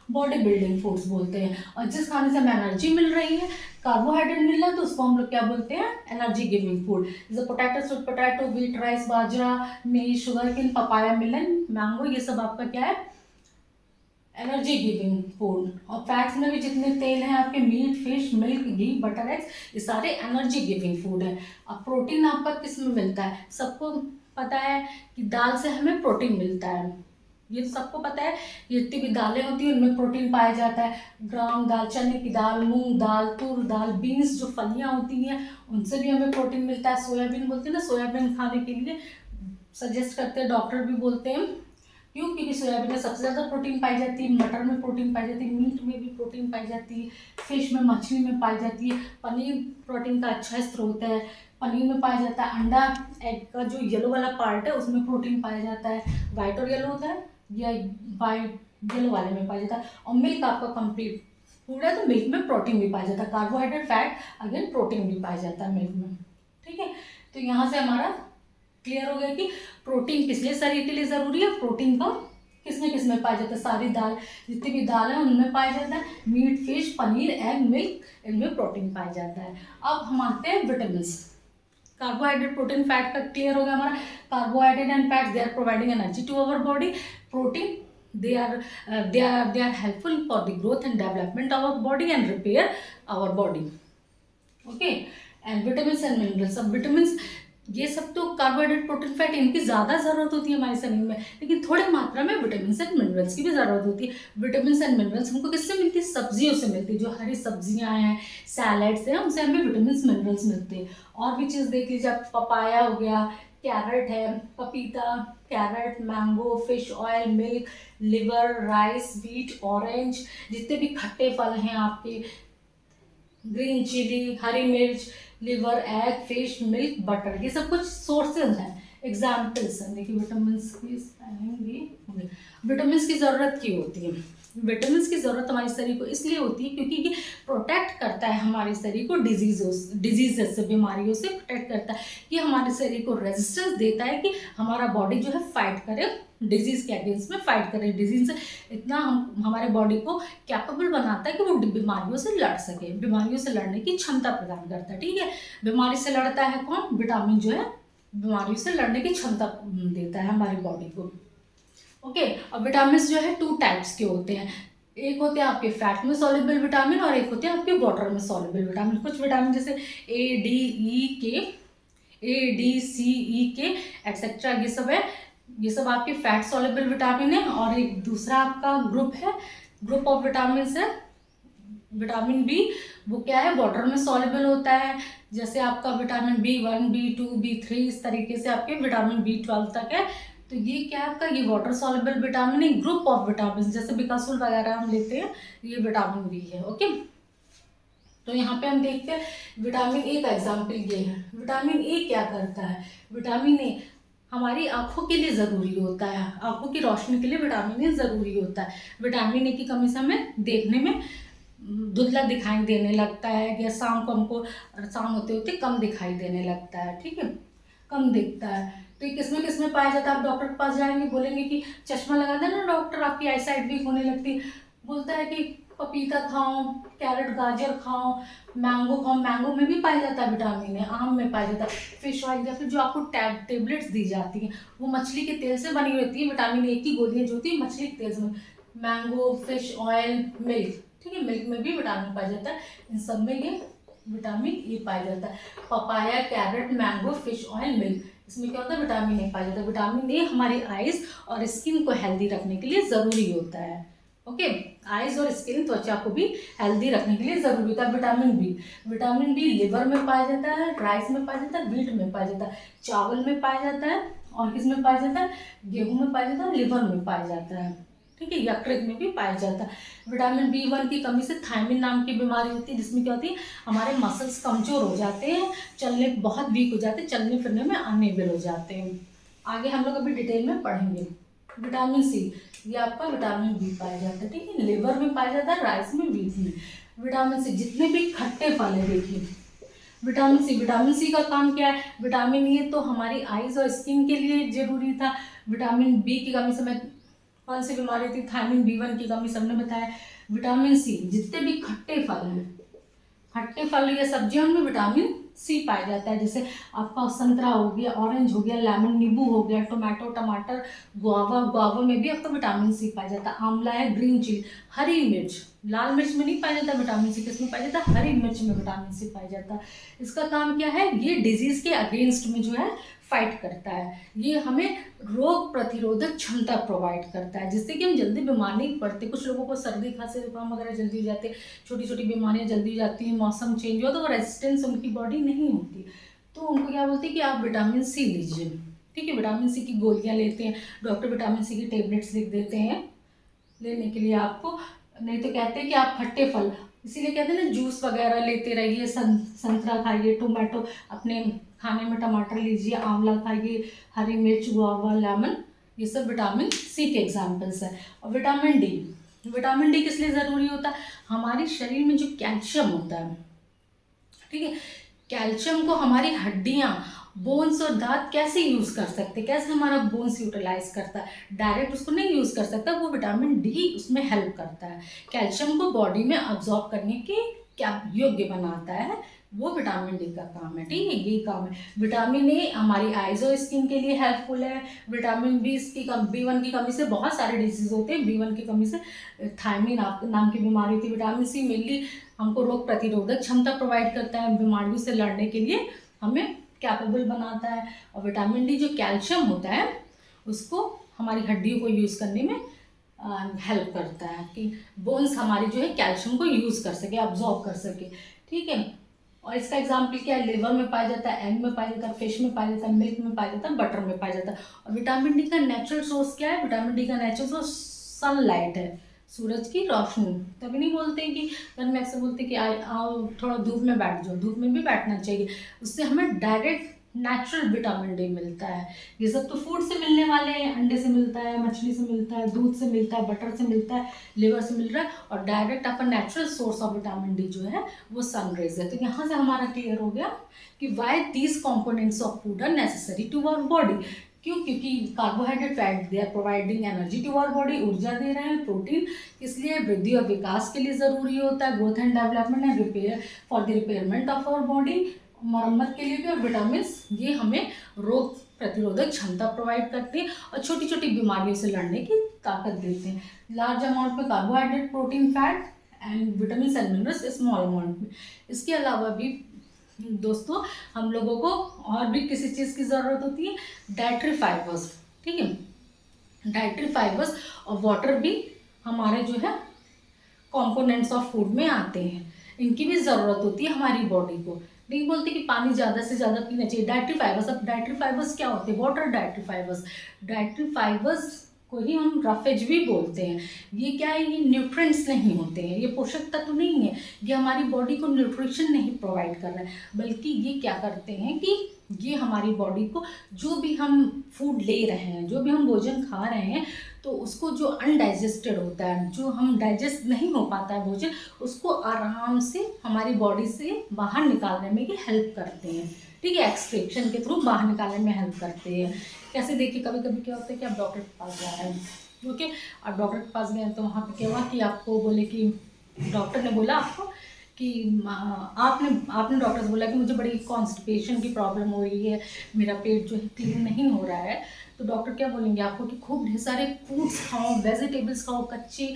बॉडी बिल्डिंग फूड्स बोलते हैं। और जिस खाने से हमें एनर्जी मिल रही है, कार्बोहाइड्रेट मिल रहा है, तो उसको हम लोग क्या बोलते हैं? Energy giving food. जैसे potato, sweet potato, wheat rice, बाजरा, meat, sugar cane, papaya, melon, mango, ये सब आपका क्या है? Energy giving food. और फैट्स में भी जितने तेल हैं आपके, मीट, फिश, मिल्क, घी, बटर, एग्स, ये सारे एनर्जी गिविंग फूड है। अब प्रोटीन आपका किस में मिलता है? सबको पता है कि दाल से हमें प्रोटीन मिलता है, ये तो सबको पता है। जितनी भी दालें होती हैं उनमें प्रोटीन पाया जाता है। ग्राम दाल, चने की दाल, मूंग दाल, तूर दाल, बीन्स जो फलियां होती हैं उनसे भी हमें प्रोटीन मिलता है। सोयाबीन बोलते हैं ना, सोयाबीन खाने के लिए सजेस्ट करते हैं, डॉक्टर भी बोलते हैं। क्यों? क्योंकि सोयाबीन में सबसे ज़्यादा प्रोटीन पाई जाती है, मटर में प्रोटीन पाई जाती है, मीट में भी प्रोटीन पाई जाती है, फिश में, मछली में पाई जाती है, पनीर प्रोटीन का अच्छा स्रोत है, पनीर में पाया जाता है, अंडा, एग का जो येलो वाला पार्ट है उसमें प्रोटीन पाया जाता है, वाइट और येलो होता है, या वाइट येलो वाले में पाया जाता है। और मिल्क आपका कंप्लीट फूड है, तो मिल्क में प्रोटीन भी पाया जाता है, कार्बोहाइड्रेट, फैट, अगेन प्रोटीन भी पाया जाता है मिल्क में। ठीक है, तो यहाँ से हमारा क्लियर हो गया कि प्रोटीन किस लिए शरीर के लिए ज़रूरी है। प्रोटीन का किसमें पाया जाता है? सारी दाल, जितनी भी दाल है उनमें पाया जाता है, meat, fish, paneer, egg, milk, इनमें प्रोटीन पाया जाता है। अब हम आते हैं विटामिन्स। कार्बोहाइड्रेट प्रोटीन फैट का क्लियर हो गया हमारा। Carbohydrate and fats they are providing energy to our body. Protein they are helpful for the growth and development of our body and repair our body. Okay, and vitamins and minerals. अब vitamins ये सब तो carbohydrate protein fat इनकी ज़्यादा ज़रूरत होती है हमारे शरीर में, लेकिन थोड़ी मात्रा में विटामिन एंड मिनरल्स की भी ज़रूरत होती है। विटामिन एंड मिनरल्स हमको किससे मिलती है? सब्जियों से मिलती है। जो हरी सब्जियां हैं, सैलड्स हैं, उनसे हमें विटामिन मिनरल्स मिलते हैं। और भी चीज़ देख लीजिए, पपाया हो गया, कैरेट है, पपीता, carrot, mango, fish oil, milk, liver, rice, beet, orange, जितने भी खट्टे फल हैं आपके, ग्रीन चिली, हरी मिर्च, liver, egg, fish, milk, butter, ये सब कुछ सोर्सेज हैं, एग्जाम्पल्स हैं। देखिए विटामिन की स्पेलिंग भी, विटामिन की ज़रूरत क्यों होती है? विटामिन की ज़रूरत हमारे शरीर को इसलिए होती है क्योंकि ये प्रोटेक्ट करता है हमारे शरीर को डिजीज़ से, बीमारियों से प्रोटेक्ट करता है। ये हमारे शरीर को रेजिस्टेंस देता है कि हमारा बॉडी जो है फाइट करे, डिजीज़ के अगेंस्ट में फाइट करे। डिजीज से इतना हमारे बॉडी को कैपेबल बनाता है कि वो बीमारियों से लड़ सके, बीमारियों से लड़ने की क्षमता प्रदान करता है। ठीक है, बीमारी से लड़ता है कौन? विटामिन जो है बीमारियों से लड़ने की क्षमता देता है हमारी बॉडी को। ओके, और विटामिन जो है 2 टाइप्स के होते हैं। एक होते हैं आपके फैट में सॉल्युबल विटामिन और एक होते हैं आपके वाटर में सॉल्युबल विटामिन। कुछ विटामिन जैसे ए डी सी ई के एक्सेट्रा, ये सब है, ये सब आपके फैट सॉल्युबल विटामिन है। और एक दूसरा आपका ग्रुप ऑफ विटामिन है विटामिन बी, वो क्या है? वाटर में सॉल्युबल होता है। जैसे आपका विटामिन B1, B2, B3, इस तरीके से आपके विटामिन B12 तक है। तो ये क्या आपका, ये वाटर सॉल्युबल विटामिन है। ग्रुप ऑफ विटामिन जैसे बिकासुल वगैरह हम लेते हैं, ये विटामिन बी है। ओके, तो यहाँ पे हम देखते हैं विटामिन ए का एग्जाम्पल ये है। विटामिन ए क्या करता है? विटामिन ए हमारी आंखों के लिए ज़रूरी होता है, आंखों की रोशनी के लिए विटामिन ए ज़रूरी होता है। विटामिन ए की कमी से हमें देखने में धुंधला दिखाई देने लगता है, या शाम को हमको शाम होते होते कम दिखाई देने लगता है। ठीक है, कम दिखता है। तो ये किसमें पाया जाता है? आप डॉक्टर के पास जाएंगे, बोलेंगे कि चश्मा लगा देना डॉक्टर, आपकी आई साइट वीक होने लगती है। बोलता है कि पपीता खाओ, कैरेट, गाजर खाओ, मैंगो खाओ। मैंगो में भी पाया जाता है विटामिन ए, आम में पाया जाता है। फिश ऑयल या फिर जो आपको टेबलेट्स दी जाती हैं वो मछली के तेल से बनी रहती है। विटामिन ए की गोलियाँ जो होती है मछली के तेल से, मैंगो, फिश ऑयल, मिल्क। ठीक है, मिल्क में भी विटामिन पाया जाता है। इन सब में ये विटामिन ए पाया जाता है। Papaya, carrot, mango, fish oil, milk, इसमें क्या होता है? विटामिन ए पाया जाता है। विटामिन ए हमारी आइज और स्किन को हेल्दी रखने के लिए ज़रूरी होता है। ओके, आइज और स्किन, त्वचा को भी हेल्दी रखने के लिए ज़रूरी होता है। विटामिन बी लिवर में पाया जाता है, राइस में पाया जाता है, व्हीट में पाया जाता है, चावल में पाया जाता है, और किस में पाया जाता है? गेहूँ में पाया जाता है, लिवर में पाया जाता है। ठीक है, यकृत में भी पाया जाता है। विटामिन B1 की कमी से थायमिन नाम की बीमारी होती है, जिसमें क्या होती है? हमारे मसल्स कमजोर हो जाते हैं, चलने बहुत वीक हो जाते हैं, चलने फिरने में अनेबल हो जाते हैं। आगे हम लोग अभी डिटेल में पढ़ेंगे। विटामिन सी, ये आपका विटामिन बी पाया जाता है। ठीक है, लिवर में पाया जाता है, राइस में, व्हीट में। विटामिन सी, जितने भी खट्टे फल है देखिए, विटामिन सी का काम क्या है? विटामिन ए तो हमारी आइज और स्किन के लिए जरूरी था। विटामिन बी की कमी से मैं कौन सी बीमारी थी? थायमिन B1 की कमी सबने बताया। विटामिन सी, जितने भी खट्टे फल हैं, खट्टे फल या सब्जियों में विटामिन सी पाया जाता है। जैसे आपका संतरा हो गया, ऑरेंज हो गया, लेमन नींबू हो गया, टोमेटो, टमाटर, गुआवा में भी आपका विटामिन सी पाया जाता है। आंवला है, ग्रीन चिली, हरी मिर्च, लाल मिर्च में नहीं पाया जाता विटामिन सी, किसमें पाया जाता है? हरी मिर्च में विटामिन सी पाया जाता है। इसका काम क्या है? ये डिजीज के अगेंस्ट में जो है फाइट करता है। ये हमें रोग प्रतिरोधक क्षमता प्रोवाइड करता है, जिससे कि हम जल्दी बीमार नहीं पड़ते। कुछ लोगों को सर्दी, खांसी, जुकाम वगैरह जल्दी हो जाते हैं, छोटी छोटी बीमारियां जल्दी हो जाती हैं, मौसम चेंज हो तो वो रेजिस्टेंस उनकी बॉडी नहीं होती, तो उनको क्या बोलते हैं कि आप विटामिन सी लीजिए। ठीक है, विटामिन सी की गोलियां लेते हैं, डॉक्टर विटामिन सी की टेबलेट्स लिख देते हैं लेने के लिए आपको। नहीं तो कहते हैं कि आप खट्टे फल, इसीलिए कहते हैं ना जूस वगैरह लेते रहिए, संतरा खाइए, टोमेटो, अपने खाने में टमाटर लीजिए, आंवला खाइए, हरी मिर्च, गुआवा, लेमन, ये सब विटामिन सी के एग्जाम्पल्स है। और विटामिन डी किस लिए ज़रूरी होता है? हमारे शरीर में जो कैल्शियम होता है, ठीक है, कैल्शियम को हमारी हड्डियाँ, बोन्स और दांत कैसे यूज़ कर सकते हैं? कैसे हमारा बोन्स यूटिलाइज करता है? डायरेक्ट उसको नहीं यूज़ कर सकता, वो विटामिन डी उसमें हेल्प करता है। कैल्शियम को बॉडी में अब्जॉर्ब करने के क्या योग्य बनाता है, वो विटामिन डी का काम है, ठीक है, यही काम है। विटामिन ए हमारी आइज और स्किन के लिए हेल्पफुल है। विटामिन बी की कम B1 की कमी से बहुत सारे डिजीज होते हैं। B1 की कमी से थायमिन नाम की बीमारी होती है। विटामिन सी मेनली हमको रोग प्रतिरोधक क्षमता प्रोवाइड करता है, बीमारियों से लड़ने के लिए हमें कैपेबल बनाता है। और विटामिन डी जो कैल्शियम होता है उसको हमारी हड्डियों को यूज़ करने में हेल्प करता है, कि बोन्स हमारी जो है कैल्शियम को यूज़ कर सके, अब्जॉर्ब कर सके, ठीक है। और इसका एग्जाम्पल क्या है, लिवर में पाया जाता है, एग में पाया जाता है, फिश में पाया जाता है, मिल्क में पाया जाता है, बटर में पाया जाता है। और विटामिन डी का नेचुरल सोर्स क्या है, विटामिन डी का नेचुरल सोर्स सनलाइट है, सूरज की रोशनी। तभी नहीं बोलते हैं कि घर में अक्सर बोलते हैं कि आओ थोड़ा धूप में बैठ जाओ, धूप में भी बैठना चाहिए, उससे हमें डायरेक्ट नेचुरल विटामिन डी मिलता है। ये सब तो फूड से मिलने वाले हैं, अंडे से मिलता है, मछली से मिलता है, दूध से मिलता है, बटर से मिलता है, लिवर से मिल रहा है। और डायरेक्ट आपका natural source of vitamin D जो है वो सनरेज है। तो यहाँ से हमारा क्लियर हो गया कि why these components of food are necessary to our body. क्यों? क्योंकि carbohydrate, fat, they are providing energy to our body, ऊर्जा दे रहे हैं। प्रोटीन इसलिए वृद्धि और विकास के लिए ज़रूरी होता है, growth and development and repair for the repairment of our body, मरम्मत के लिए भी। और विटामिन ये हमें रोग प्रतिरोधक क्षमता प्रोवाइड करते हैं और छोटी छोटी बीमारियों से लड़ने की ताकत देते हैं। लार्ज अमाउंट में carbohydrate, protein, fat and vitamin and minerals small amount में। इसके अलावा भी दोस्तों हम लोगों को और भी किसी चीज़ की ज़रूरत होती है, डाइटरी फाइबर्स, ठीक है। डाइटरी फाइबर्स और वाटर भी हमारे जो है कंपोनेंट्स ऑफ फूड में आते हैं, इनकी भी ज़रूरत होती है हमारी बॉडी को। नहीं बोलते कि पानी ज़्यादा से ज़्यादा पीना चाहिए। डाइटरी फाइबर्स, अब डाइटरी फाइबर्स क्या होते हैं? Water dietary fibres. Dietary fibres को ही हम रफेज भी बोलते हैं। ये क्या है? ये न्यूट्रिएंट्स नहीं होते हैं, ये पोषक तत्व नहीं है, ये हमारी बॉडी को न्यूट्रिशन नहीं प्रोवाइड कर रहा है, बल्कि ये क्या करते हैं कि ये हमारी बॉडी को जो भी हम फूड ले रहे हैं, जो भी हम भोजन खा रहे हैं, तो उसको जो अनडाइजेस्टेड होता है, जो हम डाइजेस्ट नहीं हो पाता है भोजन, उसको आराम से हमारी बॉडी से बाहर निकालने में ये हेल्प करते हैं, ठीक है। एक्सक्रीशन के थ्रू बाहर निकालने में हेल्प करते हैं। कैसे? देखिए, कभी कभी क्या होता है कि आप डॉक्टर के पास जा रहे हैं, ओके, आप डॉक्टर के पास गए तो वहाँ पे क्या हुआ कि आपको बोले कि डॉक्टर ने बोला आपको कि आपने डॉक्टर से बोला कि मुझे बड़ी कॉन्स्टिपेशन की प्रॉब्लम हो रही है, मेरा पेट जो है क्लीन नहीं हो रहा है। तो डॉक्टर क्या बोलेंगे आपको कि खूब ढेर सारे फ्रूट्स खाओ, वेजिटेबल्स खाओ, कच्चे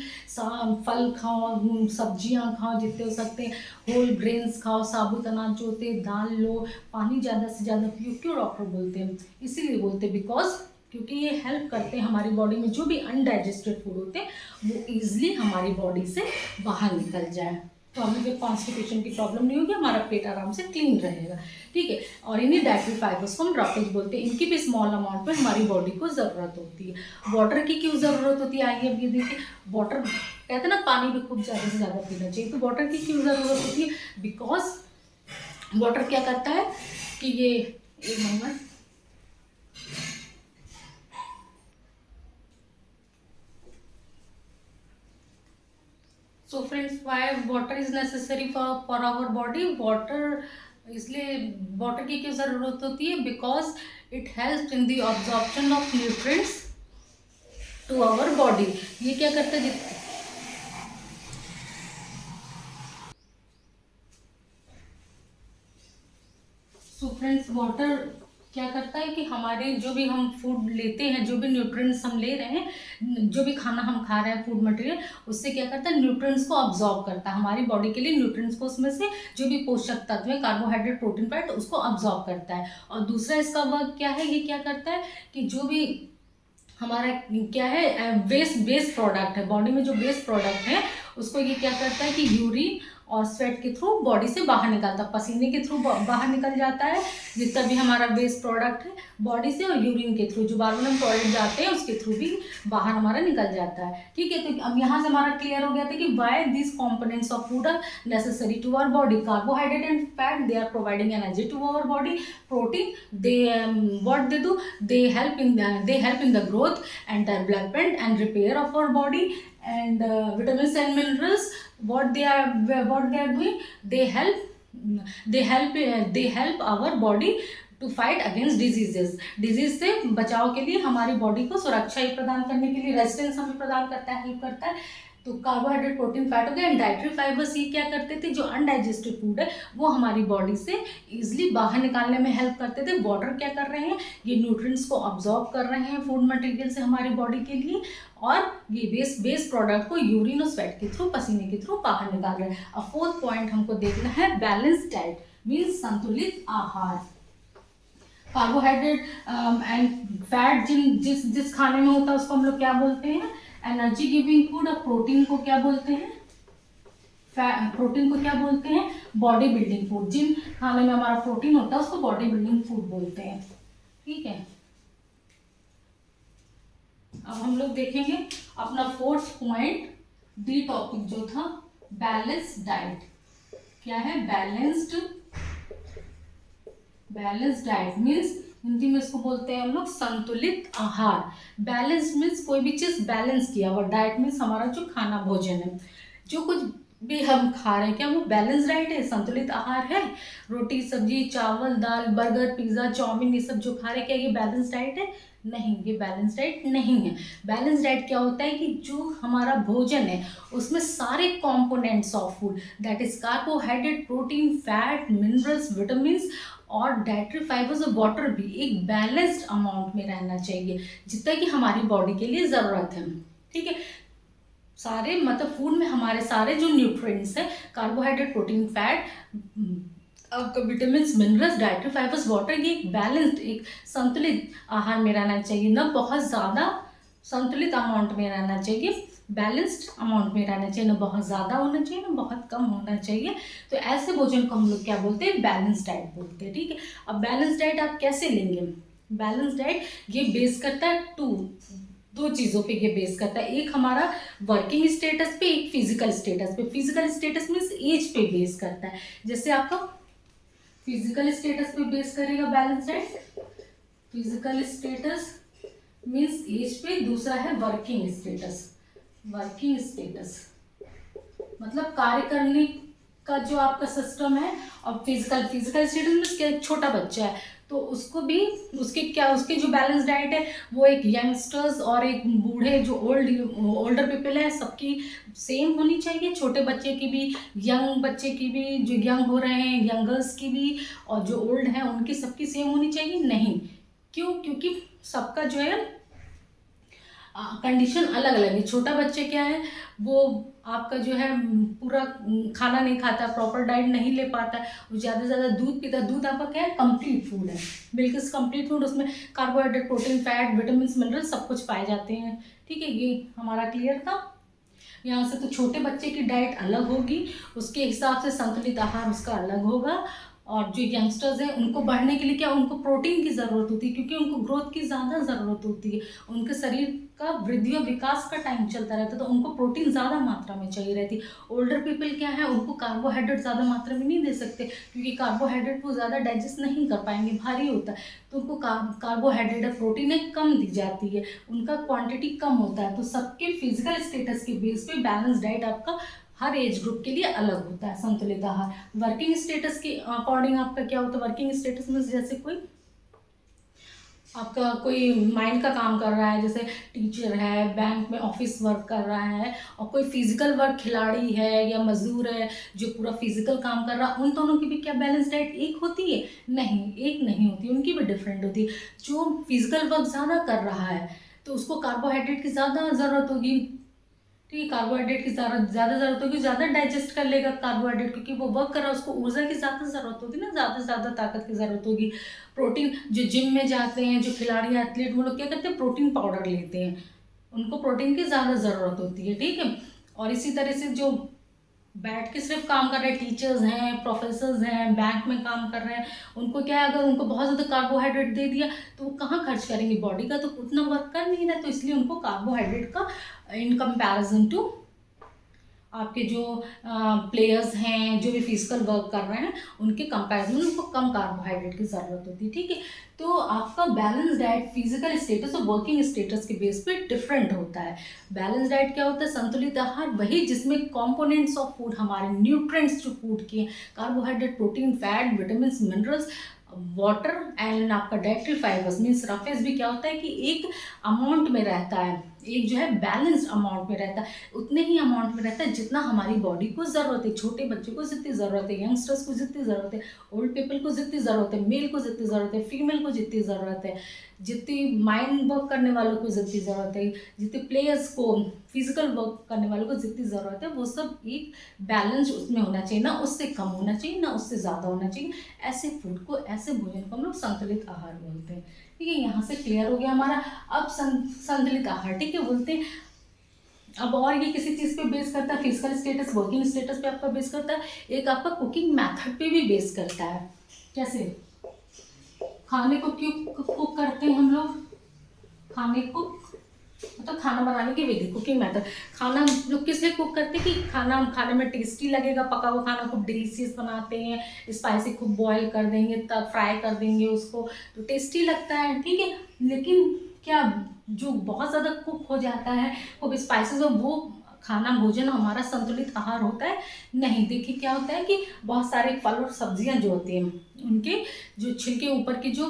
फल खाओ, सब्जियां खाओ जितने हो सकते हैं, होल ग्रेन्स खाओ, साबुत अनाज जो होते हैं, दाल लो, पानी ज़्यादा से ज़्यादा पियो। क्यों डॉक्टर बोलते हैं? इसीलिए बोलते हैं बिकॉज क्योंकि ये हेल्प करते हैं हमारी बॉडी में जो भी अनडाइजेस्टेड फूड होते हैं वो ईजिली हमारी बॉडी से बाहर निकल जाए, तो हमें फिर कॉन्स्टिपेशन की प्रॉब्लम नहीं होगी, हमारा पेट आराम से क्लीन रहेगा, ठीक है। और इन्हीं डाइटरी फाइबर्स को हम रफेज बोलते हैं। इनकी भी स्मॉल अमाउंट में हमारी बॉडी को ज़रूरत होती है। वाटर की क्यों ज़रूरत होती है? आइए अब ये देखिए, वाटर कहते हैं ना पानी भी खूब ज़्यादा से ज़्यादा पीना चाहिए, तो वाटर की क्यों ज़रूरत होती है? बिकॉज वाटर क्या करता है कि ये एक moment, so friends, why water is necessary for our body. Water इसलिए वाटर की क्यों ज़रूरत होती है? Because it helps in the absorption of nutrients to our body. ये क्या करता है? सो फ्रेंड्स, वाटर क्या करता है कि हमारे जो भी हम फूड लेते हैं, जो भी न्यूट्रिएंट्स हम ले रहे हैं, जो भी खाना हम खा रहे हैं, फूड मटेरियल, उससे क्या करता है? न्यूट्रिएंट्स को अब्जॉर्ब करता है हमारी बॉडी के लिए। न्यूट्रिएंट्स को उसमें से जो भी पोषक तत्व है, कार्बोहाइड्रेट, प्रोटीन, फैट, उसको अब्जॉर्ब करता है। और दूसरा इसका वर्क क्या है? ये क्या करता है कि जो भी हमारा क्या है बेस प्रोडक्ट है, बॉडी में जो बेस प्रोडक्ट है उसको ये क्या करता है कि यूरिन और स्वेट के थ्रू बॉडी से बाहर निकालता है, पसीने के थ्रू बाहर निकल जाता है जितना भी हमारा वेस्ट प्रोडक्ट है बॉडी से, और यूरिन के थ्रू जो बार-बार हम टॉयलेट जाते हैं उसके थ्रू भी बाहर हमारा निकल जाता है। ठीक है, तो अब यहाँ से हमारा क्लियर हो गया था कि why this components of food are necessary to our body. Carbohydrate and fat they are providing energy to our body. Protein they what they do, they help in the growth and development and repair of our body. And vitamins and minerals, what they are doing, they help our body to fight against diseases. Disease से बचाव के लिए हमारी body को सुरक्षा ही प्रदान करने के लिए, रेजिस्टेंस हमें प्रदान करता है, हेल्प करता है। तो कार्बोहाइड्रेट, प्रोटीन, फैट हो गया। एंड डाइटरी फाइबर्स ये क्या करते थे, जो अनडाइजेस्टेड फूड है वो हमारी बॉडी से इजिली बाहर निकालने में हेल्प करते थे। वाटर क्या कर रहे हैं, ये न्यूट्रिएंट्स को अब्जॉर्ब कर रहे हैं फूड मटेरियल से हमारी बॉडी के लिए, और ये वेस्ट प्रोडक्ट को यूरिन और स्वेट के थ्रू, पसीने के थ्रू बाहर निकाल रहे हैं। अब फोर्थ पॉइंट हमको देखना है बैलेंस डाइट, मीन्स संतुलित आहार। कार्बोहाइड्रेट एंड फैट जिस खाने में होता है उसको हम लोग क्या बोलते हैं, एनर्जी गिविंग फूड। और प्रोटीन को क्या बोलते हैं, प्रोटीन को क्या बोलते हैं, बॉडी बिल्डिंग फूड। जिन खाने में हमारा प्रोटीन होता है उसको बॉडी बिल्डिंग फूड बोलते हैं, ठीक है। अब हम लोग देखेंगे अपना फोर्थ पॉइंट, डी टॉपिक जो था बैलेंस्ड डाइट। क्या है, बैलेंस्ड डाइट मीन्स हिंदी में इसको बोलते हैं हम लोग संतुलित आहार। बैलेंस मीन्स कोई भी चीज बैलेंस किया हुआ, डाइट मीन्स हमारा जो खाना भोजन है, जो कुछ भी हम खा रहे हैं क्या वो बैलेंस डाइट है, संतुलित आहार है। रोटी सब्जी चावल दाल बर्गर पिज्जा चाउमीन ये सब जो खा रहे हैं, क्या ये बैलेंस डाइट है, नहीं, ये बैलेंस डाइट नहीं है। बैलेंस डाइट क्या होता है कि जो हमारा भोजन है उसमें सारे components of food, that is carbohydrate, protein, fat, minerals, vitamins और डाइटरी फाइबर्स और वाटर भी एक बैलेंस्ड अमाउंट में रहना चाहिए, जितना कि हमारी बॉडी के लिए ज़रूरत है, ठीक है। सारे मतलब फूड में हमारे सारे जो न्यूट्रिएंट्स है, carbohydrate, protein, fat, vitamin, minerals, dietary fibres, water, ये एक बैलेंस्ड, एक संतुलित आहार में रहना चाहिए, ना बहुत ज़्यादा, संतुलित अमाउंट में रहना चाहिए, बैलेंस्ड अमाउंट में रहना चाहिए, ना बहुत ज़्यादा होना चाहिए ना बहुत कम होना चाहिए। तो ऐसे भोजन को हम लोग क्या बोलते हैं, बैलेंस डाइट बोलते हैं, ठीक है। अब बैलेंस डाइट आप कैसे लेंगे, बैलेंस डाइट ये बेस करता है दो चीज़ों पे ये बेस करता है, एक हमारा वर्किंग स्टेटस पे, एक फिजिकल स्टेटस पे। फिजिकल स्टेटस मीन्स एज पे बेस करता है, जैसे आपका फिजिकल स्टेटस पे बेस करेगा balance diet, physical status means age पे। दूसरा है वर्किंग स्टेटस, वर्किंग स्टेटस मतलब कार्य करने का जो आपका सिस्टम है। और फिजिकल स्टेटस मीन्स क्या, छोटा बच्चा है तो उसको भी उसके जो बैलेंस डाइट है वो एक यंगस्टर्स और एक बूढ़े जो ओल्डर पीपल है सबकी सेम होनी चाहिए, छोटे बच्चे की भी, यंग बच्चे की भी, जो यंग हो रहे हैं यंगर्स की भी, और जो ओल्ड हैं उनकी सबकी सेम होनी चाहिए, नहीं। क्यों, क्योंकि सबका जो है कंडीशन अलग अलग है। छोटा बच्चे क्या है, वो आपका जो है पूरा खाना नहीं खाता, प्रॉपर डाइट नहीं ले पाता, वो ज़्यादा से ज़्यादा दूध पीता है। दूध आपका क्या है, कंप्लीट फूड है, बिल्कुल कंप्लीट फूड, उसमें carbohydrate, protein, fat, vitamin, mineral सब कुछ पाए जाते हैं, ठीक है। ये हमारा क्लियर था यहाँ से। तो छोटे बच्चे की डाइट अलग होगी, उसके हिसाब से संतुलित आहार उसका अलग होगा। और जो यंगस्टर्स हैं उनको बढ़ने के लिए क्या, उनको प्रोटीन की ज़रूरत होती है, क्योंकि उनको ग्रोथ की ज़्यादा ज़रूरत होती है, उनके शरीर का वृद्धि और विकास का टाइम चलता रहता है, तो उनको प्रोटीन ज़्यादा मात्रा में चाहिए रहती है। ओल्डर पीपल क्या है, उनको कार्बोहाइड्रेट ज़्यादा मात्रा में नहीं दे सकते, क्योंकि कार्बोहाइड्रेट वो ज़्यादा डाइजेस्ट नहीं कर पाएंगे, भारी होता है, तो उनको कार्बोहाइड्रेट और प्रोटीन कम दी जाती है, उनका क्वान्टिटी कम होता है। तो सबके फिजिकल स्टेटस के बेस पे बैलेंस डाइट आपका हर एज ग्रुप के लिए अलग होता है, संतुलित आहार। वर्किंग स्टेटस के अकॉर्डिंग आपका क्या होता है, वर्किंग स्टेटस में जैसे कोई माइंड का काम कर रहा है, जैसे टीचर है, बैंक में ऑफिस वर्क कर रहा है, और कोई फिजिकल वर्क खिलाड़ी है या मजदूर है जो पूरा फिजिकल काम कर रहा है, उन दोनों की भी क्या बैलेंस डाइट एक होती है, नहीं, एक नहीं होती, उनकी भी डिफरेंट होती है। जो फिजिकल वर्क ज़्यादा कर रहा है तो उसको कार्बोहाइड्रेट की ज़्यादा ज़रूरत होगी, ठीक है, कार्बोहाइड्रेट की ज़्यादा ज़रूरत होगी, ज़्यादा डाइजेस्ट कर लेगा कार्बोहाइड्रेट, क्योंकि वो वर्क कर रहा है, उसको ऊर्जा की ज़्यादा ज़रूरत होती है ना, ज़्यादा से ज़्यादा ताकत की ज़रूरत होगी। प्रोटीन, जो जिम में जाते हैं, जो खिलाड़ी एथलीट, वो लोग क्या करते हैं, प्रोटीन पाउडर लेते हैं, उनको प्रोटीन की ज़्यादा ज़रूरत होती है, ठीक है। और इसी तरह से जो बैठ के सिर्फ काम कर रहे हैं, टीचर्स हैं, प्रोफेसर्स हैं, बैंक में काम कर रहे हैं, उनको क्या है, अगर उनको बहुत ज़्यादा कार्बोहाइड्रेट दे दिया तो वो कहाँ खर्च करेंगे, बॉडी का तो उतना वर्क कर नहीं रहा, तो इसलिए उनको कार्बोहाइड्रेट का इन कंपैरिजन टू आपके जो प्लेयर्स हैं, जो भी फिजिकल वर्क कर रहे हैं, उनके कंपैरिजन में उनको कम कार्बोहाइड्रेट की ज़रूरत होती है, ठीक है। तो आपका बैलेंस डाइट फिजिकल स्टेटस और वर्किंग स्टेटस के बेस पे डिफरेंट होता है। बैलेंस डाइट क्या होता है, संतुलित आहार वही जिसमें कंपोनेंट्स ऑफ फूड, हमारे न्यूट्रिएंट्स जो फूड के, carbohydrate, protein, fat, vitamin, minerals, water and आपका डाइटरी फाइबर्स मीन्स रफेज भी क्या होता है कि एक अमाउंट में रहता है, एक जो है बैलेंस्ड अमाउंट में रहता है, उतने ही अमाउंट में रहता है जितना हमारी बॉडी को ज़रूरत है। छोटे बच्चों को जितनी ज़रूरत है, यंगस्टर्स को जितनी ज़रूरत है, ओल्ड पीपल को जितनी ज़रूरत है, मेल को जितनी ज़रूरत है, फीमेल को जितनी ज़रूरत है, जितनी माइंड वर्क करने वालों को जितनी ज़रूरत है, जितने प्लेयर्स को फिजिकल वर्क करने वालों को जितनी ज़रूरत है, वो सब एक बैलेंस उसमें होना चाहिए, ना उससे कम होना चाहिए ना उससे ज़्यादा होना चाहिए। ऐसे फूड को, ऐसे भोजन को हम लोग संतुलित आहार बोलते हैं। ठीक है, यहाँ से क्लियर हो गया हमारा। अब संतुलित आहार, ठीक है, बोलते हैं। अब और ये किसी चीज़ पे बेस करता है, फिजिकल स्टेटस, वर्किंग स्टेटस पे आपका बेस करता है, एक आपका कुकिंग मेथड पे भी बेस करता है। कैसे खाने को क्यों कुक करते हैं हम लोग, खाने को मतलब खाना बनाने की विधि, कुकिंग मेथड। खाना हम लोग किस लिए कुक करते हैं कि खाना खाने में टेस्टी लगेगा, पका हुआ खाना खूब डिलीशियस बनाते हैं, स्पाइसी खूब बॉयल कर देंगे, तब फ्राई कर देंगे उसको तो टेस्टी लगता है। ठीक है, लेकिन क्या जो बहुत ज़्यादा कुक हो जाता है, खूब स्पाइसेस हो, वो खाना भोजन हमारा संतुलित आहार होता है? नहीं। देखिए क्या होता है कि बहुत सारे फल और सब्जियां जो होती हैं, उनके जो छिलके ऊपर की जो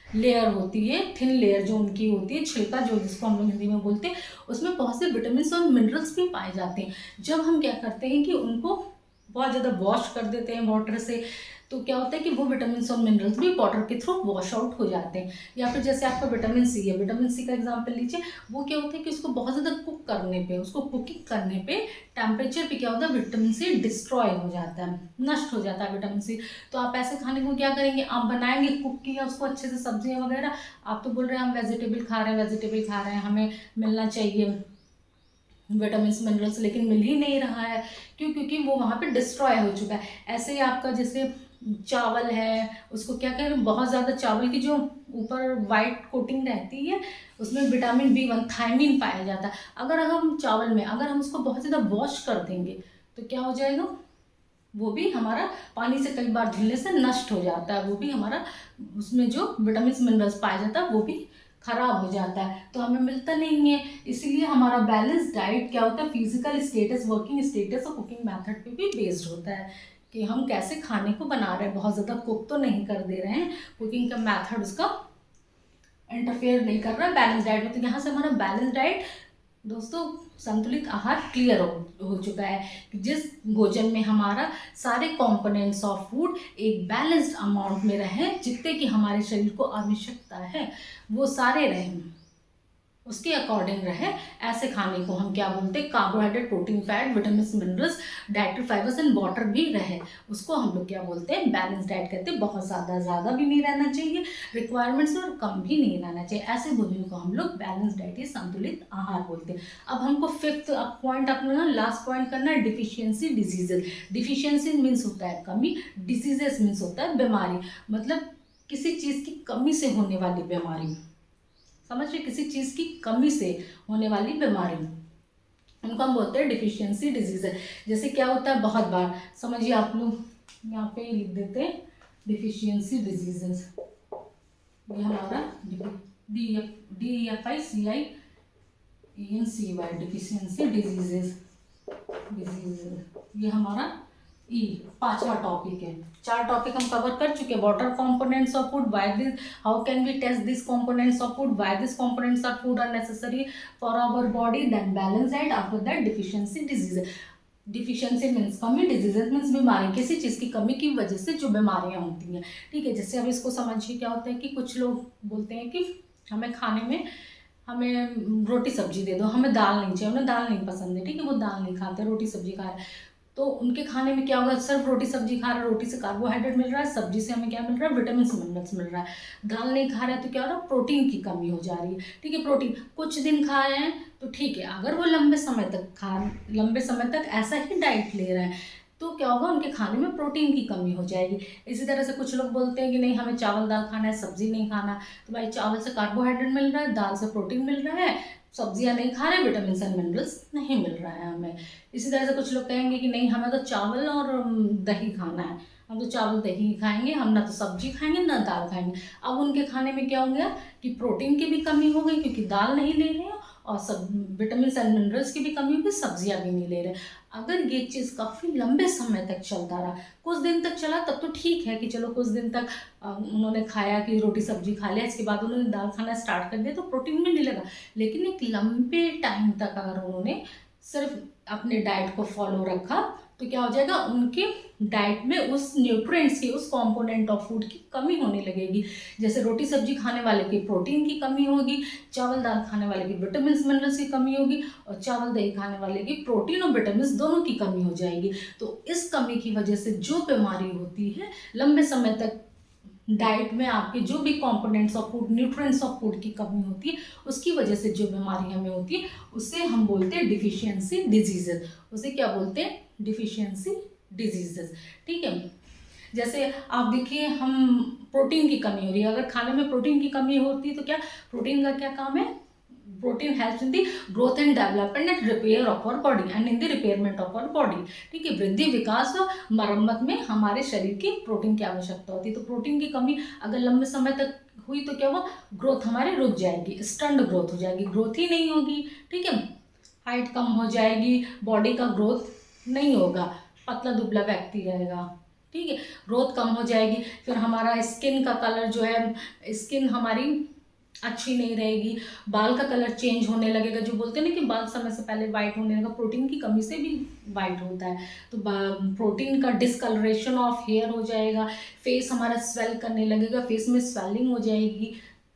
लेयर होती है, थिन लेयर जो उनकी होती है, छिलका जो जिसको हम लोग हिंदी में बोलते हैं, उसमें बहुत से विटामिन और मिनरल्स भी पाए जाते हैं। जब हम क्या करते हैं कि उनको बहुत ज़्यादा वॉश कर देते हैं वाटर से, तो क्या होता है कि वो विटामिन और मिनरल्स भी वाटर के थ्रू वॉश आउट हो जाते हैं। या फिर जैसे आपका विटामिन सी है, विटामिन सी का एग्जांपल लीजिए, वो क्या होता है कि उसको बहुत ज़्यादा कुक करने पे, उसको कुकिंग करने पे टेम्परेचर पे क्या होता है, विटामिन सी डिस्ट्रॉय हो जाता है, नष्ट हो जाता है विटामिन सी। तो आप ऐसे खाने को क्या करेंगे, आप बनाएंगे, कुक किया उसको अच्छे से, सब्जियाँ वगैरह, आप तो बोल रहे हैं हम वेजिटेबल खा रहे हैं, वेजिटेबल खा रहे हैं, हमें मिलना चाहिए विटामिन मिनरल्स, लेकिन मिल ही नहीं रहा है। क्यों? क्योंकि वो वहाँ पे डिस्ट्रॉय हो चुका है। ऐसे ही आपका जैसे चावल है, उसको क्या करें, बहुत ज़्यादा चावल की जो ऊपर वाइट कोटिंग रहती है, उसमें विटामिन B1 थायमिन पाया जाता है। अगर हम चावल में अगर हम उसको बहुत ज़्यादा वॉश कर देंगे तो क्या हो जाएगा, वो भी हमारा पानी से कई बार धुलने से नष्ट हो जाता है, वो भी हमारा उसमें जो विटामिन मिनरल्स पाया जाता है वो भी खराब हो जाता है, तो हमें मिलता नहीं है। इसीलिए हमारा बैलेंस डाइट क्या होता है, फिजिकल स्टेटस, वर्किंग स्टेटस और कुकिंग मेथड पे भी बेस्ड होता है कि हम कैसे खाने को बना रहे हैं। बहुत ज़्यादा कुक तो नहीं कर दे रहे हैं, कुकिंग का मेथड उसका इंटरफेयर नहीं कर रहा है बैलेंस डाइट में। तो यहाँ से हमारा बैलेंस डाइट दोस्तों, संतुलित आहार क्लियर हो चुका है कि जिस भोजन में हमारा सारे कंपोनेंट्स ऑफ फूड एक बैलेंस्ड अमाउंट में रहें, जितने की हमारे शरीर को आवश्यकता है वो सारे रहें, उसके अकॉर्डिंग रहे, ऐसे खाने को हम क्या बोलते हैं, carbohydrate, protein, fat, vitamin, minerals, dietary fibres and water भी रहे, उसको हम लोग क्या बोलते हैं, बैलेंस डाइट कहते हैं। बहुत ज़्यादा भी नहीं रहना चाहिए रिक्वायरमेंट्स और कम भी नहीं रहना चाहिए, ऐसे भोजन को हम लोग बैलेंस डाइट या संतुलित आहार बोलते हैं। अब हमको फिफ्थ पॉइंट अपना लास्ट पॉइंट करना है, डिफिशियंसी डिजीजेज। डिफिशियंसी मीन्स होता है कमी, डिजीजेस मीन्स होता है बीमारी, मतलब किसी चीज़ की कमी से होने वाली बीमारी, समझ रहे, किसी चीज़ की कमी से होने वाली बीमारी, उनको हम बोलते हैं डिफिशियंसी डिजीज है। जैसे क्या होता है, बहुत बार समझिए, आप लोग यहाँ पे लिख देते हैं डिफिशियंसी डिजीजेस, ये हमारा DEFICIENCY डिफिशियंसी डिजीजेस, ये हमारा पांचवा टॉपिक है। 4 टॉपिक हम कवर कर चुके हैं। Water components of food, why this, how can we test this components of food, why this components of food are necessary for our body, then balance diet, after that deficiency disease. Deficiency means कमी, diseases means बीमारी, किसी चीज़ की कमी की वजह से जो बीमारियां होती हैं। ठीक है, जैसे अब इसको समझिए, क्या होता है कि कुछ लोग बोलते हैं कि हमें खाने में हमें रोटी सब्जी दे दो, हमें दाल नहीं चाहिए, उन्हें दाल नहीं पसंद है, ठीक है, वो दाल नहीं खाते, रोटी सब्जी खा रहे हैं, तो उनके खाने में क्या होगा, सिर्फ रोटी सब्जी खा रहे हैं, रोटी से कार्बोहाइड्रेट मिल रहा है, सब्जी से हमें क्या मिल रहा है, विटामिन मिनरल्स मिल रहा है। दाल नहीं खा रहे हैं तो क्या हो रहा है, प्रोटीन की कमी हो जा रही है। ठीक है, प्रोटीन कुछ दिन खा रहे हैं तो ठीक है, अगर वो लंबे समय तक ऐसा ही डाइट ले रहे हैं तो क्या होगा, उनके खाने में प्रोटीन की कमी हो जाएगी। इसी तरह से कुछ लोग बोलते हैं कि नहीं, हमें चावल दाल खाना है, सब्जी नहीं खाना, तो भाई चावल से कार्बोहाइड्रेट मिल रहा है, दाल से प्रोटीन मिल रहा है, सब्जियां नहीं खा रहे, विटामिन एंड मिनरल्स नहीं मिल रहा है हमें। इसी तरह से कुछ लोग कहेंगे कि नहीं, हमें तो चावल और दही खाना है, हम तो चावल दही ही खाएंगे, हम ना तो सब्जी खाएंगे ना दाल खाएंगे। अब उनके खाने में क्या हो गया कि प्रोटीन की भी कमी हो गई, क्योंकि दाल नहीं ले रहे हैं और सब विटामिन एंड मिनरल्स की भी कमी होगी, सब्जियां भी नहीं ले रहे। अगर ये चीज़ काफ़ी लंबे समय तक चलता रहा, कुछ दिन तक चला तब तो ठीक है कि चलो कुछ दिन तक उन्होंने खाया कि रोटी सब्जी खा लिया, इसके बाद उन्होंने दाल खाना स्टार्ट कर दिया तो प्रोटीन में नहीं लगा। लेकिन एक लंबे टाइम तक अगर उन्होंने सिर्फ अपने डाइट को फॉलो रखा तो क्या हो जाएगा, उनके डाइट में उस न्यूट्रिएंट्स की, उस कंपोनेंट ऑफ फूड की कमी होने लगेगी। जैसे रोटी सब्जी खाने वाले की प्रोटीन की कमी होगी, चावल दाल खाने वाले की विटामिन मिनरल्स की कमी होगी, और चावल दही खाने वाले की प्रोटीन और विटामिन दोनों की कमी हो जाएगी। तो इस कमी की वजह से जो बीमारी होती है, लंबे समय तक डाइट में आपके जो भी components of food, nutrients of food की कमी होती है, उसकी वजह से जो बीमारी हमें होती है उसे हम बोलते हैं डिफिशियंसी डिजीजेज। उसे क्या बोलते हैं, डिफिशियंसी डिजीजेज। ठीक है, जैसे आप देखिए हम प्रोटीन की कमी हो रही है, अगर खाने में प्रोटीन की कमी होती है तो क्या, प्रोटीन का क्या काम है, protein helps in the growth and development and repair of our body and in the repairment of our body. ठीक है, वृद्धि विकास और मरम्मत में हमारे शरीर की प्रोटीन की आवश्यकता होती है। तो प्रोटीन की कमी अगर लंबे समय तक हुई तो क्या हुआ, ग्रोथ हमारी रुक जाएगी, स्टंट ग्रोथ हो जाएगी, ग्रोथ ही नहीं होगी। ठीक है, हाइट कम हो जाएगी, बॉडी का ग्रोथ नहीं होगा, पतला दुबला व्यक्ति रहेगा। ठीक है, ग्रोथ कम हो जाएगी, फिर हमारा स्किन का कलर जो है, स्किन हमारी अच्छी नहीं रहेगी, बाल का कलर चेंज होने लगेगा। जो बोलते हैं ना कि बाल समय से पहले वाइट होने लगा, प्रोटीन की कमी से भी वाइट होता है। तो प्रोटीन का डिसकलरेशन ऑफ हेयर हो जाएगा, फेस हमारा स्वेल करने लगेगा, फेस में स्वेलिंग हो जाएगी।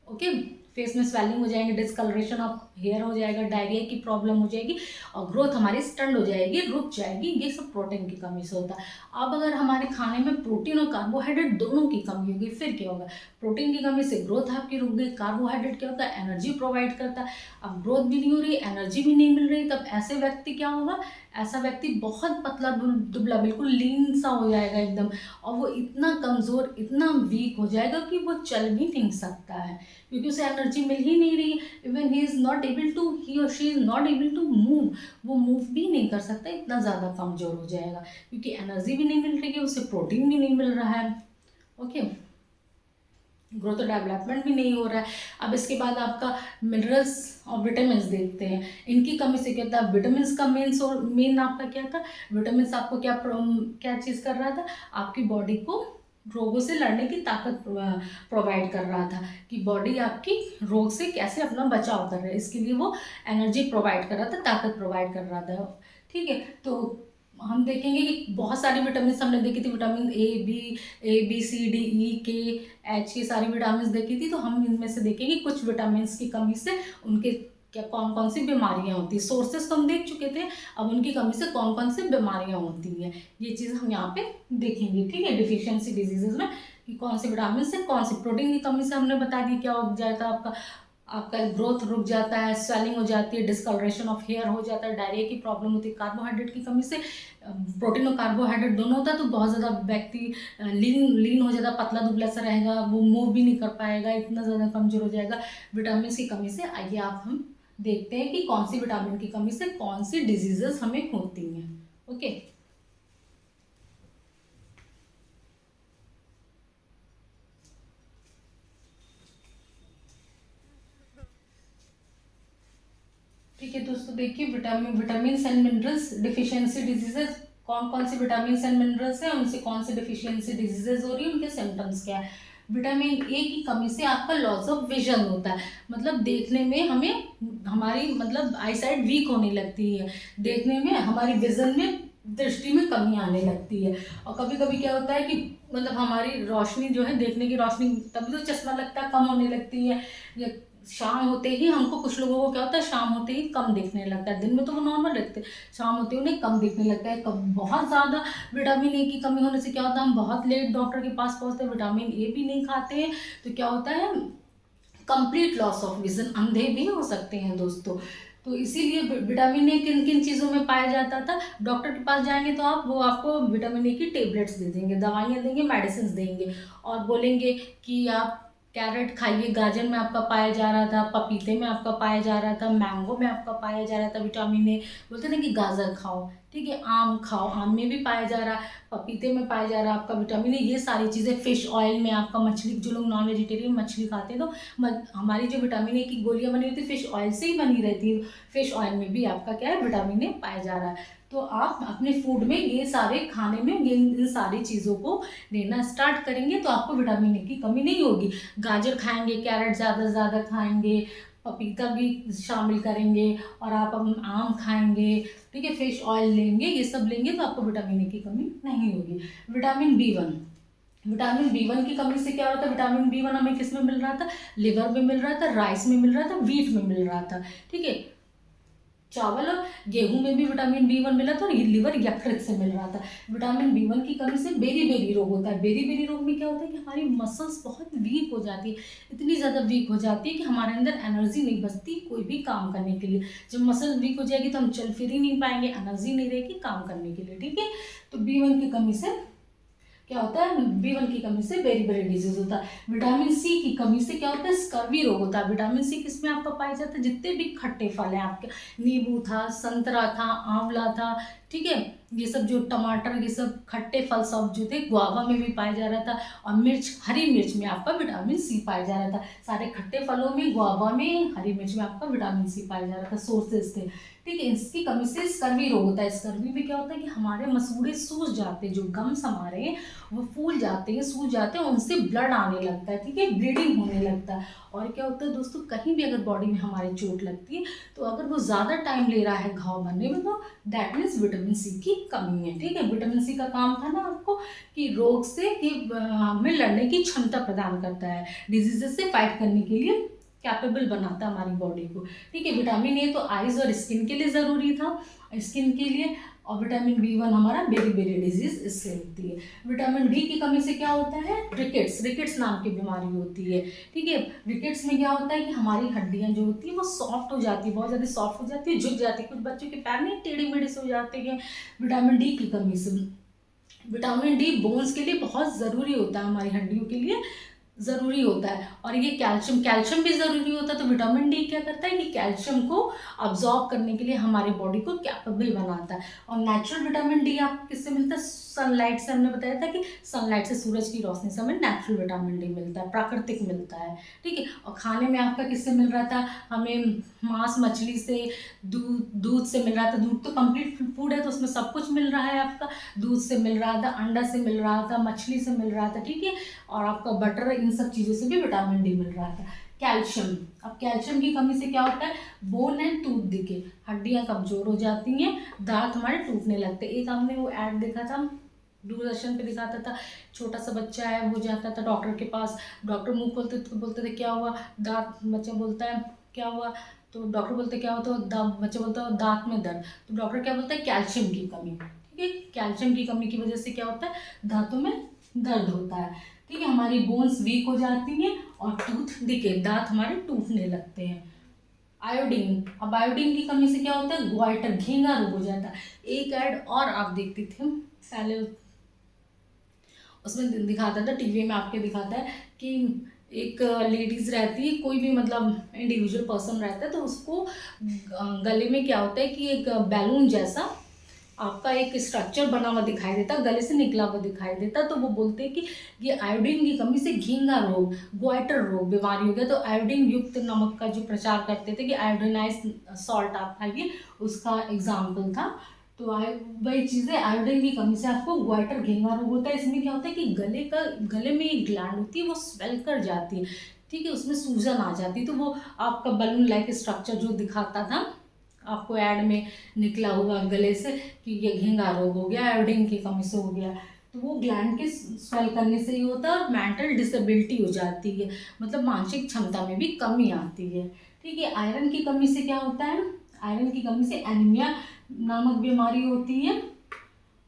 ओके, फेस में स्वेलिंग हो जाएंगे, डिसकलरेशन ऑफ हेयर हो जाएगा, डायरिया की प्रॉब्लम हो जाएगी, और ग्रोथ हमारी स्टंट हो जाएगी, रुक जाएगी। ये सब प्रोटीन की कमी से होता है। अब अगर हमारे खाने में प्रोटीन और कार्बोहाइड्रेट दोनों की कमी होगी, फिर क्या होगा, प्रोटीन की कमी से ग्रोथ आपकी रुक गई, कार्बोहाइड्रेट क्या होता है, एनर्जी प्रोवाइड करता है। अब ग्रोथ भी नहीं हो रही, एनर्जी भी नहीं मिल रही, तब ऐसे व्यक्ति क्या होगा, ऐसा व्यक्ति बहुत पतला दुबला, बिल्कुल लीन सा हो जाएगा एकदम, और वो इतना कमज़ोर, इतना वीक हो जाएगा कि वो चल भी नहीं सकता है, क्योंकि उसे एनर्जी मिल ही नहीं रही। Even he is not able to, he और she is not able to move, वो मूव भी नहीं कर सकता, इतना ज़्यादा कमज़ोर हो जाएगा, क्योंकि एनर्जी भी नहीं मिल रही है, उसे प्रोटीन भी नहीं मिल रहा है। ओके, ग्रोथ और डेवलपमेंट भी नहीं हो रहा है। अब इसके बाद आपका मिनरल्स और विटामिन देखते हैं, इनकी कमी से क्या था, विटामिन का मेन आपका क्या था, विटामिन आपको क्या क्या चीज़ कर रहा था, आपकी बॉडी को रोगों से लड़ने की ताकत प्रोवाइड कर रहा था, कि बॉडी आपकी रोग से कैसे अपना बचाव कर रहा है, इसके लिए वो एनर्जी प्रोवाइड कर रहा था, ताकत प्रोवाइड कर रहा था। ठीक है, तो हम देखेंगे कि बहुत सारी विटामिन हमने देखी थी, vitamin A B C D E K H, ये सारी विटामिन देखी थी। तो हम इनमें से देखेंगे कुछ विटामिन की कमी से उनके क्या कौन कौन सी बीमारियां होती हैं। सोर्सेस तो हम देख चुके थे, अब उनकी कमी से कौन कौन सी बीमारियां होती हैं, ये चीज़ हम यहाँ पे देखेंगे। ठीक है, डिफिशियंसी डिजीजेज में कि कौन सी विटामिन से, कौन सी प्रोटीन की कमी से हमने बता दी क्या हो जाता है, आपका ग्रोथ रुक जाता है, स्वेलिंग हो जाती है, डिसकलरेशन ऑफ हेयर हो जाता है, डायरिया की प्रॉब्लम होती है। कार्बोहाइड्रेट की कमी से, प्रोटीन और कार्बोहाइड्रेट दोनों होता है, तो बहुत ज़्यादा व्यक्ति लीन हो जाता है, पतला दुबला सा रहेगा, वो मूव भी नहीं कर पाएगा, इतना ज़्यादा कमजोर हो जाएगा विटामिन की कमी से। आइए आप हम देखते हैं कि कौन सी विटामिन की कमी से कौन सी डिजीजेस हमें होती हैं। ओके, ठीक है दोस्तों, देखिए vitamin and minerals deficiency diseases, कौन कौन से विटामिन एंड मिनरल्स हैं, उनसे कौन सी डिफिशियंसी डिजीजेज हो रही है, उनके सिम्टम्स क्या है। विटामिन ए की कमी से आपका लॉस ऑफ विजन होता है, मतलब देखने में हमें, हमारी मतलब आई साइट वीक होने लगती है, देखने में हमारी विजन में, दृष्टि में कमी आने लगती है। और कभी कभी क्या होता है कि मतलब हमारी रोशनी जो है, देखने की रोशनी, तभी तो चश्मा लगता है, कम होने लगती है। या शाम होते ही हमको, कुछ लोगों को क्या होता है, शाम होते ही कम दिखने लगता है, दिन में तो वो नॉर्मल रखते हैं, शाम होते ही उन्हें कम दिखने लगता है। कब बहुत ज़्यादा विटामिन ए की कमी होने से क्या होता है, हम बहुत लेट डॉक्टर के पास पहुँचते हैं, विटामिन ए भी नहीं खाते हैं, तो क्या होता है, कंप्लीट लॉस ऑफ विजन, अंधे भी हो सकते हैं दोस्तों। तो इसीलिए विटामिन ए किन किन चीज़ों में पाया जाता था, डॉक्टर के पास जाएंगे तो वो आपको विटामिन ए की टेबलेट्स दे देंगे, दवाइयाँ देंगे, मेडिसिन देंगे, और बोलेंगे कि आप कैरेट खाइए, गाजर में आपका पाया जा रहा था, पपीते में आपका पाया जा रहा था, मैंगो में आपका पाया जा रहा था विटामिन ए, बोलते ना कि गाजर खाओ, ठीक है, आम खाओ, आम में भी पाया जा रहा, पपीते में पाया जा रहा है आपका विटामिन ए। ये सारी चीज़ें फिश ऑयल में आपका, मछली, जो लोग नॉन वेजिटेरियन मछली खाते हैं तो हमारी जो विटामिन ए की गोलियां बनी होती है फिश ऑयल से ही बनी रहती है। फिश ऑयल में भी आपका क्या है, विटामिन ए पाया जा रहा है। तो आप अपने फूड में ये सारे खाने में इन सारी चीज़ों को लेना स्टार्ट करेंगे तो आपको विटामिन ए की कमी नहीं होगी। गाजर खाएंगे, कैरेट ज़्यादा से ज़्यादा खाएंगे, पपीता भी शामिल करेंगे, और आप आम खाएंगे, ठीक है, फिश ऑयल लेंगे, ये सब लेंगे तो आपको विटामिन ए की कमी नहीं होगी। विटामिन B1, विटामिन B1 की कमी से क्या होता है, विटामिन B1 हमें किस में मिल रहा था, लिवर में मिल रहा था, राइस में मिल रहा था, व्हीट में मिल रहा था, ठीक है, चावल और गेहूं में भी विटामिन B1 मिला था, और ये लिवर यकृत से मिल रहा था। विटामिन B1 की कमी से बेरी रोग होता है। बेरी रोग में क्या होता है कि हमारी मसल्स बहुत वीक हो जाती है, इतनी ज़्यादा वीक हो जाती है कि हमारे अंदर एनर्जी नहीं बचती कोई भी काम करने के लिए। जब मसल वीक हो जाएगी तो हम चल फिर ही नहीं पाएंगे, एनर्जी नहीं रहेगी काम करने के लिए, ठीक है। तो B1 की कमी से क्या होता है, B1 की कमी से बेरी डिजीज होता है। विटामिन सी की कमी से क्या होता है, स्कर्वी रोग होता है। विटामिन सी किसमें आपका पाया जाता है, जितने भी खट्टे फल हैं आपके, नींबू था, संतरा था, आंवला था, ठीक है, ये सब जो टमाटर, ये सब खट्टे फल सब जो थे, गुआवा में भी पाया जा रहा था, और मिर्च, हरी मिर्च में आपका विटामिन सी पाया जा रहा था। सारे खट्टे फलों में, गुआवा में, हरी मिर्च में आपका विटामिन सी पाया जा रहा था, सोर्सेज थे, ठीक है। इसकी कमी से स्कर्वी रोग होता है। स्कर्वी में क्या होता है कि हमारे मसूड़े सूज जाते हैं, जो गम्स हमारे हैं वो फूल जाते हैं, सूज जाते हैं, उनसे ब्लड आने लगता है, ठीक है, ब्लीडिंग होने लगता है। और क्या होता है दोस्तों, कहीं भी अगर बॉडी में हमारे चोट लगती है तो अगर वो ज़्यादा टाइम ले रहा है घाव भरने में तो दैट मीन्स विटामिन सी की कमी है, ठीक है। विटामिन सी का काम था ना आपको कि रोग से कि हमें लड़ने की क्षमता प्रदान करता है, डिजीजेस से फाइट करने के लिए कैपेबल बनाता है हमारी बॉडी को, ठीक है। विटामिन ए तो आइज और स्किन के लिए ज़रूरी था, स्किन के लिए, और विटामिन B1 हमारा बेरी डिजीज इससे होती है। विटामिन डी की कमी से क्या होता है, रिकेट्स नाम की बीमारी होती है, ठीक है। रिकेट्स में क्या होता है कि हमारी हड्डियां जो होती है वो सॉफ्ट हो जाती है, बहुत ज़्यादा सॉफ्ट हो जाती है, झुक जाती है, कुछ बच्चों के पैर नहीं टेढ़े मेढ़े से हो जाते हैं विटामिन डी की कमी से। विटामिन डी बोन्स के लिए बहुत ज़रूरी होता है, हमारी हड्डियों के लिए ज़रूरी होता है। और ये कैल्शियम भी ज़रूरी होता है। तो विटामिन डी क्या करता है कि कैल्शियम को अब्जॉर्ब करने के लिए हमारे बॉडी को कैपेबल बनाता है। और नेचुरल विटामिन डी आपको किससे मिलता है, सनलाइट से। हमने बताया था कि सनलाइट से, सूरज की रोशनी से हमें नेचुरल विटामिन डी मिलता है, प्राकृतिक मिलता है, ठीक है। और खाने में आपका किससे मिल रहा था, हमें मांस मछली से, दूध से मिल रहा था। दूध तो कंप्लीट फूड है तो उसमें सब कुछ मिल रहा है आपका, दूध से मिल रहा था, अंडा से मिल रहा था, मछली से मिल रहा था, ठीक है। और आपका बटर, इन सब चीज़ों से भी विटामिन डी मिल रहा था। कैल्शियम, अब कैल्शियम की कमी से क्या होता है, बोन एंड टूथ डिके, हड्डियां कमजोर हो जाती हैं, दांत हमारे टूटने लगते हैं। एक हमने वो ऐड देखा था, दूरदर्शन पे दिखाता था, छोटा सा बच्चा है, वो जाता था डॉक्टर के पास, डॉक्टर मुंह खोलते तो बोलते थे क्या हुआ, दांत, बच्चा बोलता है क्या हुआ, तो डॉक्टर बोलते क्या होता है, बच्चा बोलता है दांत में दर्द, तो डॉक्टर क्या बोलता है, कैल्शियम की कमी, ठीक है। कैल्शियम की कमी की वजह से क्या होता है, दांतों में दर्द होता है, ठीक है। हमारी बोन्स वीक हो जाती हैं और टूथ डिके, दांत हमारे टूटने लगते हैं। आयोडीन, अब आयोडीन की कमी से क्या होता है, ग्वाइटर, घेंगा रोग हो जाता है। एक ऐड और आप देखते थे पहले, उसमें दिखाता था, टीवी में आपके दिखाता है कि एक लेडीज़ रहती है, कोई भी मतलब इंडिविजुअल पर्सन रहता है, तो उसको गले में क्या होता है कि एक बैलून जैसा आपका एक स्ट्रक्चर बना हुआ दिखाई देता, गले से निकला हुआ दिखाई देता। तो वो बोलते हैं कि ये आयोडीन की कमी से घेंगा रोग, ग्वाइटर रोग बीमारी हो गया। तो आयोडीन युक्त नमक का जो प्रचार करते थे कि आयोडीनाइज सॉल्ट आप खाइए, उसका एग्जाम्पल था। तो वही चीज़ें, आयोडीन की कमी से आपको ग्वाइटर, घेंगा रोग होता है। इसमें क्या होता है कि गले में एक ग्लैंड होती है, वो स्वेल कर जाती है, ठीक है, उसमें सूजन आ जाती है। तो वो आपका बलून लाइक स्ट्रक्चर जो दिखाता था आपको ऐड में निकला हुआ गले से कि ये घेंगा रोग हो गया, आयोडीन की कमी से हो गया, तो वो ग्लैंड के स्वेल करने से ही होता है। और मेंटल डिसेबिलिटी हो जाती है, मतलब मानसिक क्षमता में भी कमी आती है, ठीक है। आयरन की कमी से क्या होता है, आयरन की कमी से एनीमिया नामक बीमारी होती है,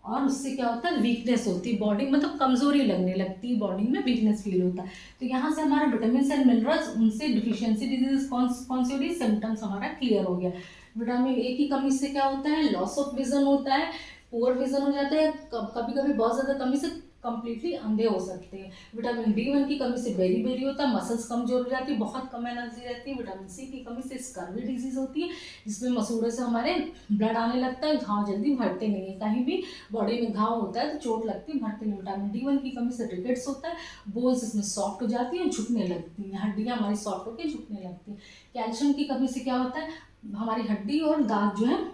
और उससे क्या होता है, वीकनेस होती है बॉडी, मतलब कमजोरी लगने लगती है, बॉडी में वीकनेस फील होता है। तो यहाँ से हमारा विटामिन एंड मिनरल्स, उनसे डिफिशियंसी डिजीज कौन सी हो रही, सिम्टम्स हमारा क्लियर हो गया। विटामिन ए की कमी से क्या होता है, लॉस ऑफ विजन होता है, पुअर विजन हो जाता है, कभी कभी बहुत ज़्यादा कमी से कंप्लीटली अंधे हो सकते हैं। विटामिन B1 की कमी से बेरी होता है, मसल्स कमजोर हो जाती है, बहुत कम एनर्जी रहती है। विटामिन C की कमी से स्कर्वी डिजीज होती है, जिसमें मसूड़े से हमारे ब्लड आने लगता है, घाव जल्दी भरते नहीं है। कहीं भी बॉडी में घाव होता है तो चोट लगती है, भरते नहीं। विटामिन D1 की कमी से रिकेट्स होता है, बोन्स इसमें सॉफ्ट हो जाती है, झुकने लगती हैं, हड्डियाँ हमारी सॉफ्ट होकर झुकने लगती हैं। कैल्शियम की कमी से क्या होता है, हमारी हड्डी और दांत जो है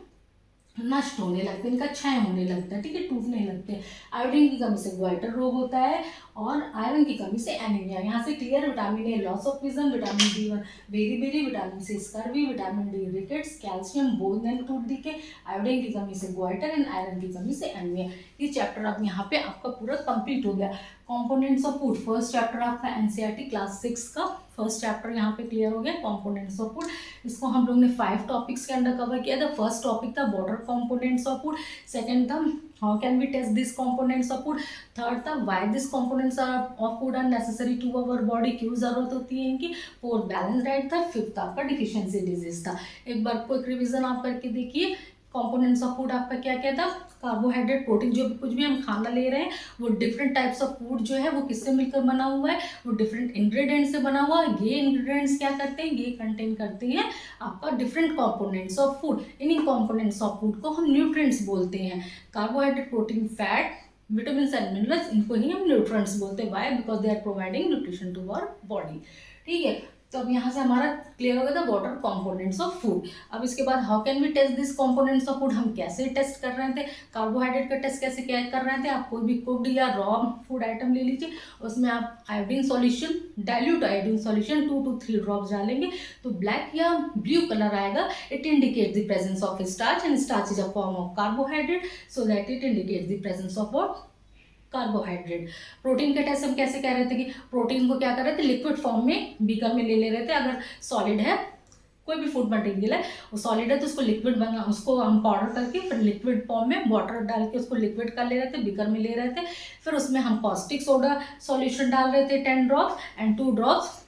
नष्ट होने लगते हैं, इनका क्षय होने लगता है, ठीक है, टूटने लगते हैं। आयोडीन की कमी से ग्वाइटर रोग होता है, और आयरन की कमी से एनीमिया। यहाँ से clear, vitamin A loss of vision, vitamin B1 beri, vitamin C scurvy, vitamin D rickets, calcium bone and tooth decay, iodine की कमी से ग्वाइटर एंड आयरन की कमी से एनीमिया। ये चैप्टर अब यहाँ पे आपका पूरा कंप्लीट हो गया। Components of food, first chapter आपका NCERT क्लास 6 का फर्स्ट चैप्टर यहाँ पे क्लियर हो गया, कंपोनेंट्स ऑफ फूड। इसको हम लोग ने 5 टॉपिक्स के अंदर कवर किया था। फर्स्ट टॉपिक था water components of food, second था how can we test this components of food, third था why this components of food are necessary to our body, क्यों जरूरत होती है इनकी, फोर्थ बैलेंस डाइट था, फिफ्थ आपका डिफिशियंसी डिजीज था। एक बार क्विक रिवीजन आप करके देखिए। कंपोनेंट्स ऑफ फूड आपका क्या क्या था, कार्बोहाइड्रेट, प्रोटीन, जो भी कुछ भी हम खाना ले रहे हैं वो डिफरेंट टाइप्स ऑफ फूड जो है वो किससे मिलकर बना हुआ है, वो डिफरेंट इंग्रेडिएंट्स से बना हुआ है। ये इंग्रेडिएंट्स क्या करते हैं, ये कंटेन करते हैं आपका डिफरेंट कंपोनेंट्स ऑफ फूड। इन्हीं कंपोनेंट्स ऑफ फूड को हम न्यूट्रिएंट्स बोलते हैं। Carbohydrate, protein, fat, vitamin and minerals, इनको ही हम न्यूट्रिएंट्स बोलते हैं। Why, because they are providing nutrition to our body, ठीक है। तो अब यहाँ से हमारा क्लियर हो गया था वाटर कंपोनेंट्स ऑफ फूड। अब इसके बाद how can we test this components of food, हम कैसे टेस्ट कर रहे थे, कार्बोहाइड्रेट का टेस्ट कैसे क्या कर रहे थे। आप कोई भी कुक्ड या रॉ फूड आइटम ले लीजिए, उसमें आप iodine solution, dilute iodine solution 2 to 3 drops डालेंगे तो ब्लैक या ब्लू कलर आएगा। It indicate the presence of starch, and starch is a form of carbohydrate, so that it indicate the presence of what, carbohydrate. Protein के test हम कैसे कह रहे थे कि प्रोटीन को क्या कर रहे थे, लिक्विड फॉर्म में बीकर में ले रहे थे। अगर सॉलिड है, कोई भी फूड मटेरियल है वो सॉलिड है तो उसको लिक्विड बना, उसको हम पाउडर करके फिर लिक्विड फॉर्म में वाटर डाल के उसको लिक्विड कर ले रहे थे, बीकर में ले रहे थे। फिर उसमें हम कॉस्टिक सोडा सॉल्यूशन डाल रहे थे 10 ड्रॉप्स, एंड 2 ड्रॉप्स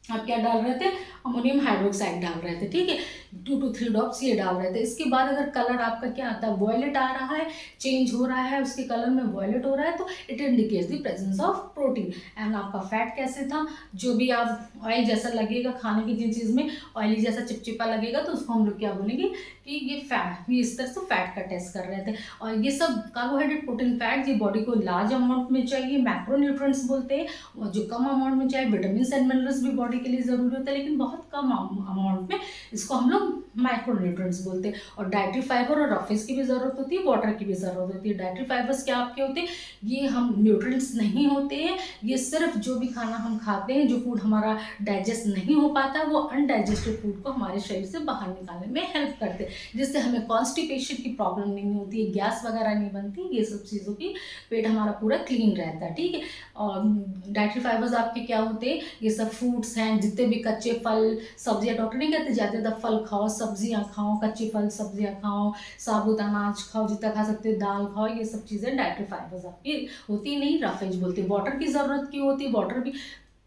आप क्या डाल रहे थे, अमोनियम हाइड्रोक्साइड डाल रहे थे, ठीक है, 2 to 3 ड्रॉप्स ये डाल रहे थे। इसके बाद अगर कलर आपका क्या आता है, वॉयलेट आ रहा है, चेंज हो रहा है, उसके कलर में वॉयलेट हो रहा है, तो it indicates the presence of protein. And आपका फैट कैसे था, जो भी आप ऑयल जैसा लगेगा खाने की जिन चीज़ में ऑयली जैसा चिपचिपा लगेगा तो उसको हम लोग क्या बोलेंगे कि ये फैट, ये इस तरह से फैट का टेस्ट कर रहे थे। और ये सब कार्बोहाइड्रेट, प्रोटीन, फैट ये बॉडी को लार्ज अमाउंट में चाहिए, मैक्रोन्यूट्रिएंट्स बोलते हैं, और जो कम अमाउंट में चाहिए, विटामिन एंड मिनरल्स भी बॉडी के लिए जरूरी होता है, लेकिन बहुत कम अमाउंट में, इसको हम लोग माइक्रोन्यूट्रिएंट्स बोलते हैं। और डाइटरी फाइबर और रफेज की भी जरूरत होती है, वाटर की भी जरूरत होती है। डाइटरी फाइबर्स क्या आपके होते हैं, ये हम न्यूट्रिएंट्स नहीं होते हैं, ये सिर्फ जो भी खाना हम खाते हैं, जो फूड हमारा डाइजेस्ट नहीं हो पाता, वो अनडाइजेस्टेड फूड को हमारे शरीर से बाहर निकालने में हेल्प करते हैं, जिससे हमें कॉन्स्टिपेशन की प्रॉब्लम नहीं होती है, गैस वगैरह नहीं बनती, ये सब चीज़ों की पेट हमारा पूरा क्लीन रहता है, ठीक है। और डाइटरी फाइबर्स आपके क्या होते हैं, ये सब फ्रूट्स हैं, जितने भी कच्चे फल सब्जियां, डॉक्टर नहीं कहते ज़्यादा फल खाओ, सब्जियां खाओ, कच्चे फल सब्जियां खाओ, साबुत अनाज खाओ, जितना खा सकते हो, दाल खाओ, ये सब चीज़ें डाइटरी फाइबर्स आपकी होती नहीं, रफेज बोलते हैं। वाटर की ज़रूरत क्यों होती है, वाटर भी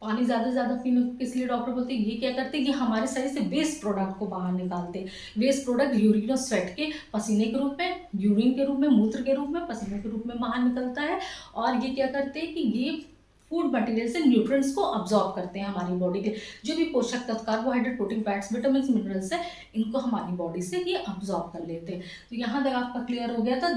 पानी ज़्यादा से ज़्यादा पीने को किस लिए डॉक्टर बोलते हैं, ये क्या करते हैं कि हमारे शरीर से वेस्ट प्रोडक्ट को बाहर निकालते हैं। वेस्ट प्रोडक्ट यूरिन और स्वेट के, पसीने के रूप में, यूरिन के रूप में, मूत्र के रूप में, पसीने के रूप में बाहर निकलता है। और ये क्या करते हैं कि ये फूड मटेरियल से न्यूट्रिएंट्स को अब्जॉर्ब करते हैं हमारी बॉडी के, जो भी पोषक तत्व, carbohydrate, protein, fats, vitamin, minerals है, इनको हमारी बॉडी से ये अब्जॉर्ब कर लेते हैं। तो यहाँ तक आपका क्लियर हो गया था,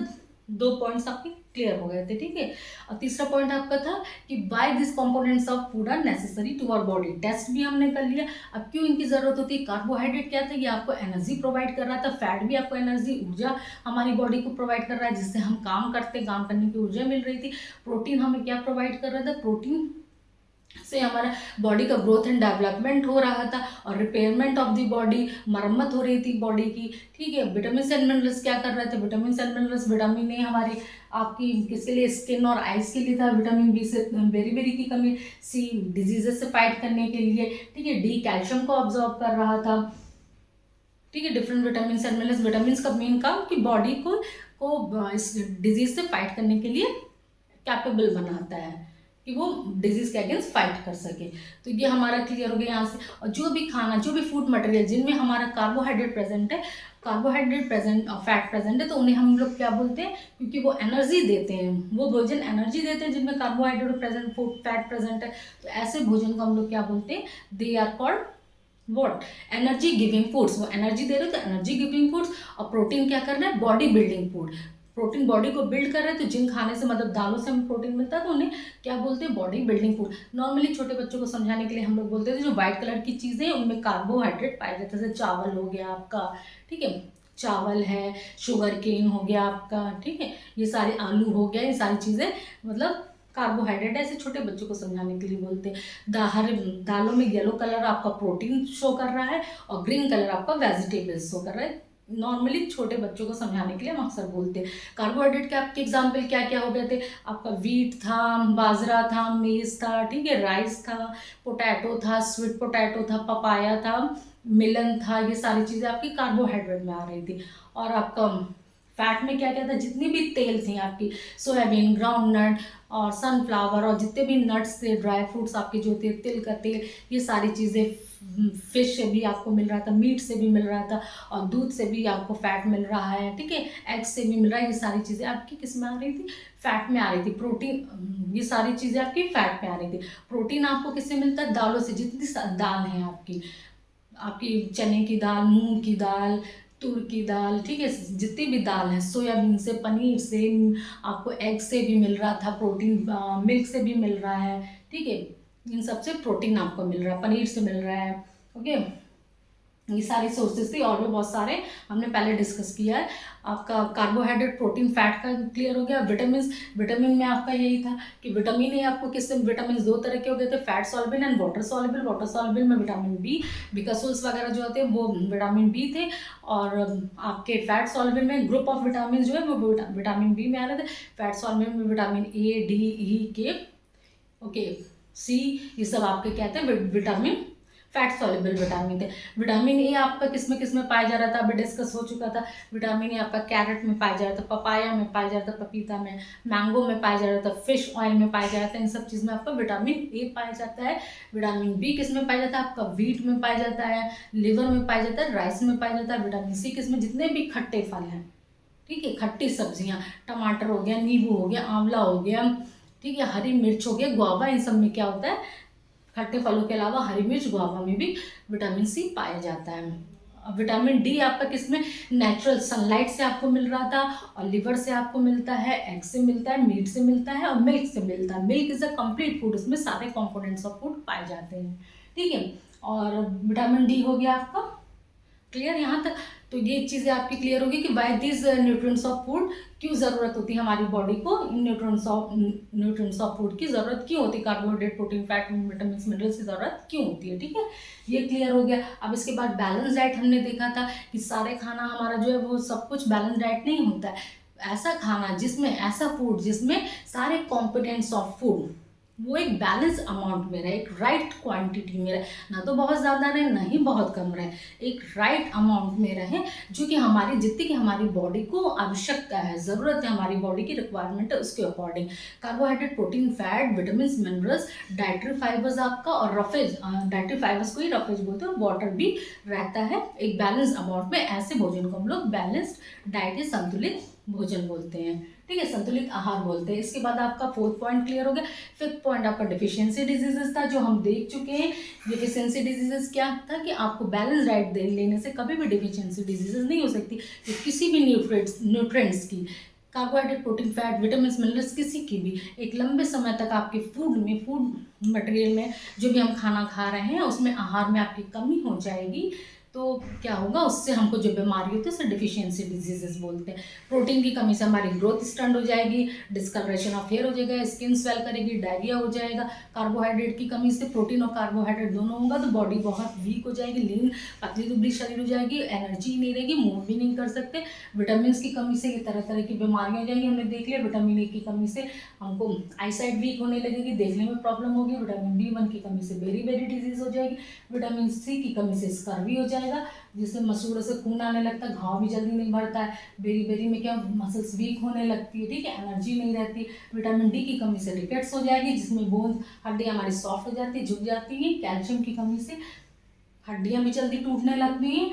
2 पॉइंट्स आपके क्लियर हो गए थे, ठीक है। और तीसरा पॉइंट आपका था कि why this components of food are necessary to our body, test भी हमने कर लिया। अब क्यों इनकी जरूरत होती है, कार्बोहाइड्रेट क्या था, ये आपको एनर्जी प्रोवाइड कर रहा था, फैट भी आपको एनर्जी, ऊर्जा हमारी बॉडी को प्रोवाइड कर रहा है, जिससे हम काम करते, काम करने की ऊर्जा मिल रही थी। प्रोटीन हमें क्या प्रोवाइड कर रहा था, प्रोटीन से हमारा बॉडी का ग्रोथ एंड डेवलपमेंट हो रहा था, और रिपेयरमेंट ऑफ द बॉडी, मरम्मत हो रही थी बॉडी की, ठीक है। विटामिन एंड मिनरल्स क्या कर रहे थे, vitamin and minerals, vitamin A हमारे आपकी किसके लिए, स्किन और आइज के लिए था, विटामिन बी से बेरी की कमी, सी डिजीजेस से फाइट करने के लिए, ठीक है, डी कैल्शियम को ऑब्जॉर्ब कर रहा था, ठीक है। Different vitamin and minerals, vitamin का मेन काम कि बॉडी को इस डिजीज से फाइट करने के लिए कैपेबल बनाता है, कि वो डिजीज़ के अगेंस्ट फाइट कर सके। तो ये हमारा क्लियर हो गया यहाँ से। और जो भी खाना, जो भी फूड मटेरियल जिनमें हमारा कार्बोहाइड्रेट प्रेजेंट है, कार्बोहाइड्रेट प्रेजेंट और फैट प्रेजेंट है, तो उन्हें हम लोग क्या बोलते हैं, क्योंकि वो एनर्जी देते हैं, वो भोजन एनर्जी देते हैं जिनमें carbohydrate present, food fat present है, तो ऐसे भोजन को हम लोग क्या बोलते हैं, they are called what, energy giving foods. वो एनर्जी दे रहे हो तो एनर्जी गिविंग फूड्स। और प्रोटीन क्या कर रहा है, बॉडी बिल्डिंग फूड। प्रोटीन बॉडी को बिल्ड कर रहे हैं, तो जिन खाने से मतलब दालों से हमें प्रोटीन मिलता है तो उन्हें क्या बोलते हैं, बॉडी बिल्डिंग फूड। नॉर्मली छोटे बच्चों को समझाने के लिए हम लोग बोलते थे जो व्हाइट कलर की चीज़ें उनमें कार्बोहाइड्रेट पाए जाते हैं, जैसे चावल हो गया आपका, ठीक है, चावल है, शुगर केन हो गया आपका, ठीक है, ये सारे आलू हो गया, ये सारी चीज़ें मतलब कार्बोहाइड्रेट। ऐसे छोटे बच्चों को समझाने के लिए बोलते हैं। हर दालों में येलो कलर आपका प्रोटीन शो कर रहा है और ग्रीन कलर आपका वेजिटेबल्स शो कर रहा है। नॉर्मली छोटे बच्चों को समझाने के लिए हम अक्सर बोलते हैं। कार्बोहाइड्रेट के आपके एग्जाम्पल क्या क्या हो गए थे, आपका वीट था, बाजरा था, मेज था, ठीक है, राइस था, पोटैटो था, स्वीट पोटैटो था, पपाया था, मिलन था, ये सारी चीज़ें आपकी कार्बोहाइड्रेट में आ रही थी। और आपका फैट में क्या क्या था, जितनी भी तेल थी आपकी, सोयाबीन, ग्राउंड नट और सनफ्लावर और जितने भी नट्स थे, ड्राई फ्रूट्स आपके जो थे, तिल का तेल, ये सारी चीज़ें, फिश से भी आपको मिल रहा था, मीट से भी मिल रहा था, और दूध से भी आपको फैट मिल रहा है, ठीक है, एग से भी मिल रहा है। ये सारी चीज़ें आपकी किस में आ रही थी, फैट में आ रही थी। प्रोटीन, ये सारी चीज़ें आपकी फैट में आ रही थी। प्रोटीन आपको किससे मिलता है, दालों से। जितनी दाल है आपकी, आपकी चने की दाल, मूंग की दाल, तुर की दाल, ठीक है, जितनी भी दाल है, सोयाबीन से, पनीर से, आपको एग से भी मिल रहा था प्रोटीन, मिल्क से भी मिल रहा है, ठीक है, इन सब से प्रोटीन आपको मिल रहा है, पनीर से मिल रहा है, ओके। ये सारी सोर्सेज थी और भी बहुत सारे हमने पहले डिस्कस किया है। आपका कार्बोहाइड्रेट, प्रोटीन, फैट का क्लियर हो गया। विटामिन, विटामिन में आपका यही था कि विटामिन ए आपको किससे, विटामिन दो तरह के हो गए थे, fat soluble and water soluble. Water soluble में विटामिन बी, बिकासोल्स वगैरह जो होते हैं वो विटामिन बी थे, और आपके फैट सॉल्युबल में ग्रुप ऑफ विटामिन जो है वो विटामिन बी में आ रहे थे। फैट सॉल्युबल में विटामिन ए, डी, ई, के, ओके, सी, ये सब आपके क्या थे, विटामिन, फैट सॉल्युबल विटामिन थे। विटामिन ए आपका किस में पाया जा रहा था, अभी डिस्कस हो चुका था। विटामिन ए आपका कैरेट में पाया जा रहा था, पपाया में पाया जा रहा था, पपीता में, मैंगो में पाया जा रहा था, फिश ऑयल में पाया जा रहा था। इन सब चीज़ में आपका विटामिन ए पाया जाता है। विटामिन बी किस में पाया जाता है, आपका वीट में पाया जाता है, लिवर में पाया जाता है, राइस में पाया जाता है। विटामिन सी किस में, जितने भी खट्टे फल हैं, ठीक है, खट्टी सब्जियाँ, टमाटर हो गया, नींबू हो गया, आंवला हो गया, ठीक है, हरी मिर्च हो गया, गुआवा, इन सब में क्या होता है, खट्टे फलों के अलावा हरी मिर्च, गुआवा में भी विटामिन सी पाया जाता है। विटामिन डी आपका किसमें, नेचुरल सनलाइट से आपको मिल रहा था, और लिवर से आपको मिलता है, एग से मिलता है, मीट से मिलता है, और मिल्क से मिलता है। Milk is a complete food, उसमें सारे कंपोनेंट्स ऑफ फूड पाए जाते हैं, ठीक है। और विटामिन डी हो गया आपका क्लियर यहाँ तक। तो ये चीज़ें आपकी क्लियर होगी कि why this nutrients of food, क्यों ज़रूरत होती है हमारी बॉडी को इन न्यूट्रिएंट्स ऑफ फूड की ज़रूरत क्यों होती है, carbohydrate, protein, fat, vitamin, minerals की ज़रूरत क्यों होती है, ठीक है, ये क्लियर हो गया। अब इसके बाद बैलेंस डाइट हमने देखा था कि सारे खाना हमारा जो है वो सब कुछ बैलेंस डाइट नहीं होता है। ऐसा खाना जिसमें, ऐसा फूड जिसमें सारे कॉम्पोनेंट्स ऑफ फूड वो एक बैलेंस अमाउंट में रहे, एक राइट क्वांटिटी में रहे, ना तो बहुत ज़्यादा रहे ना ही बहुत कम रहे, एक राइट अमाउंट में रहे, जो कि हमारी जितनी की हमारी बॉडी को आवश्यकता है, ज़रूरत है, हमारी बॉडी की रिक्वायरमेंट है, उसके according carbohydrate, protein, fat, vitamin, minerals, dietary fibres आपका, और रफेज, डाइटरी फाइबर्स को ही रफेज बोलते हैं, और वाटर भी रहता है एक बैलेंस अमाउंट में। ऐसे भोजन को हम लोग बैलेंस्ड डाइट या संतुलित भोजन बोलते हैं, ठीक है, संतुलित आहार बोलते हैं। इसके बाद आपका फोर्थ पॉइंट क्लियर हो गया। फिफ्थ पॉइंट आपका डिफिशियंसी डिजीजेस था, जो हम देख चुके हैं। डिफिशियंसी डिजीजेस क्या था कि आपको बैलेंस डाइट लेने से कभी भी डिफिशियंसी डिजीजेस नहीं हो सकती, तो किसी भी न्यूट्रिएंट्स की, carbohydrate, protein, fat, vitamin, minerals, किसी की भी एक लंबे समय तक आपके फूड में, फूड मटेरियल में जो भी हम खाना खा रहे हैं उसमें, आहार में आपकी कमी हो जाएगी, तो क्या होगा, उससे हमको जो बीमारी होती है उसे डिफिशियंसी डिजीजेस बोलते हैं। प्रोटीन की कमी से हमारी ग्रोथ स्टंट हो जाएगी, डिस्कलरेशन ऑफ हेयर हो जाएगा, स्किन स्वेल करेगी, डायरिया हो जाएगा। कार्बोहाइड्रेट की कमी से, प्रोटीन और कार्बोहाइड्रेट दोनों होगा तो बॉडी बहुत वीक हो जाएगी, लीन, पतली दुबली शरीर हो जाएगी, एनर्जी नहीं रहेगी, मूव भी नहीं कर सकते। विटामिन की कमी से ये तरह तरह की बीमारियाँ हो जाएंगी, हमने देख लिया। विटामिन ए की कमी से हमको आईसाइट वीक होने लगेगी, देखने में प्रॉब्लम होगी। विटामिन B1 की कमी से बेरी बेरी डिजीज हो जाएगी। विटामिन सी की कमी से स्कर्वी हो जाएगी। जाएगा, जिससे मसूड़ों से खून आने लगता है, घाव भी जल्दी नहीं भरता है। बेरी बेरी में क्या मसल्स वीक होने लगती है, ठीक है, एनर्जी नहीं रहती। विटामिन डी की कमी से रिकेट्स हो जाएगी, जिसमें बोन हड्डियाँ हमारी सॉफ्ट हो जाती है, झुक जाती हैं। कैल्शियम की कमी से हड्डियाँ भी जल्दी टूटने लगती हैं,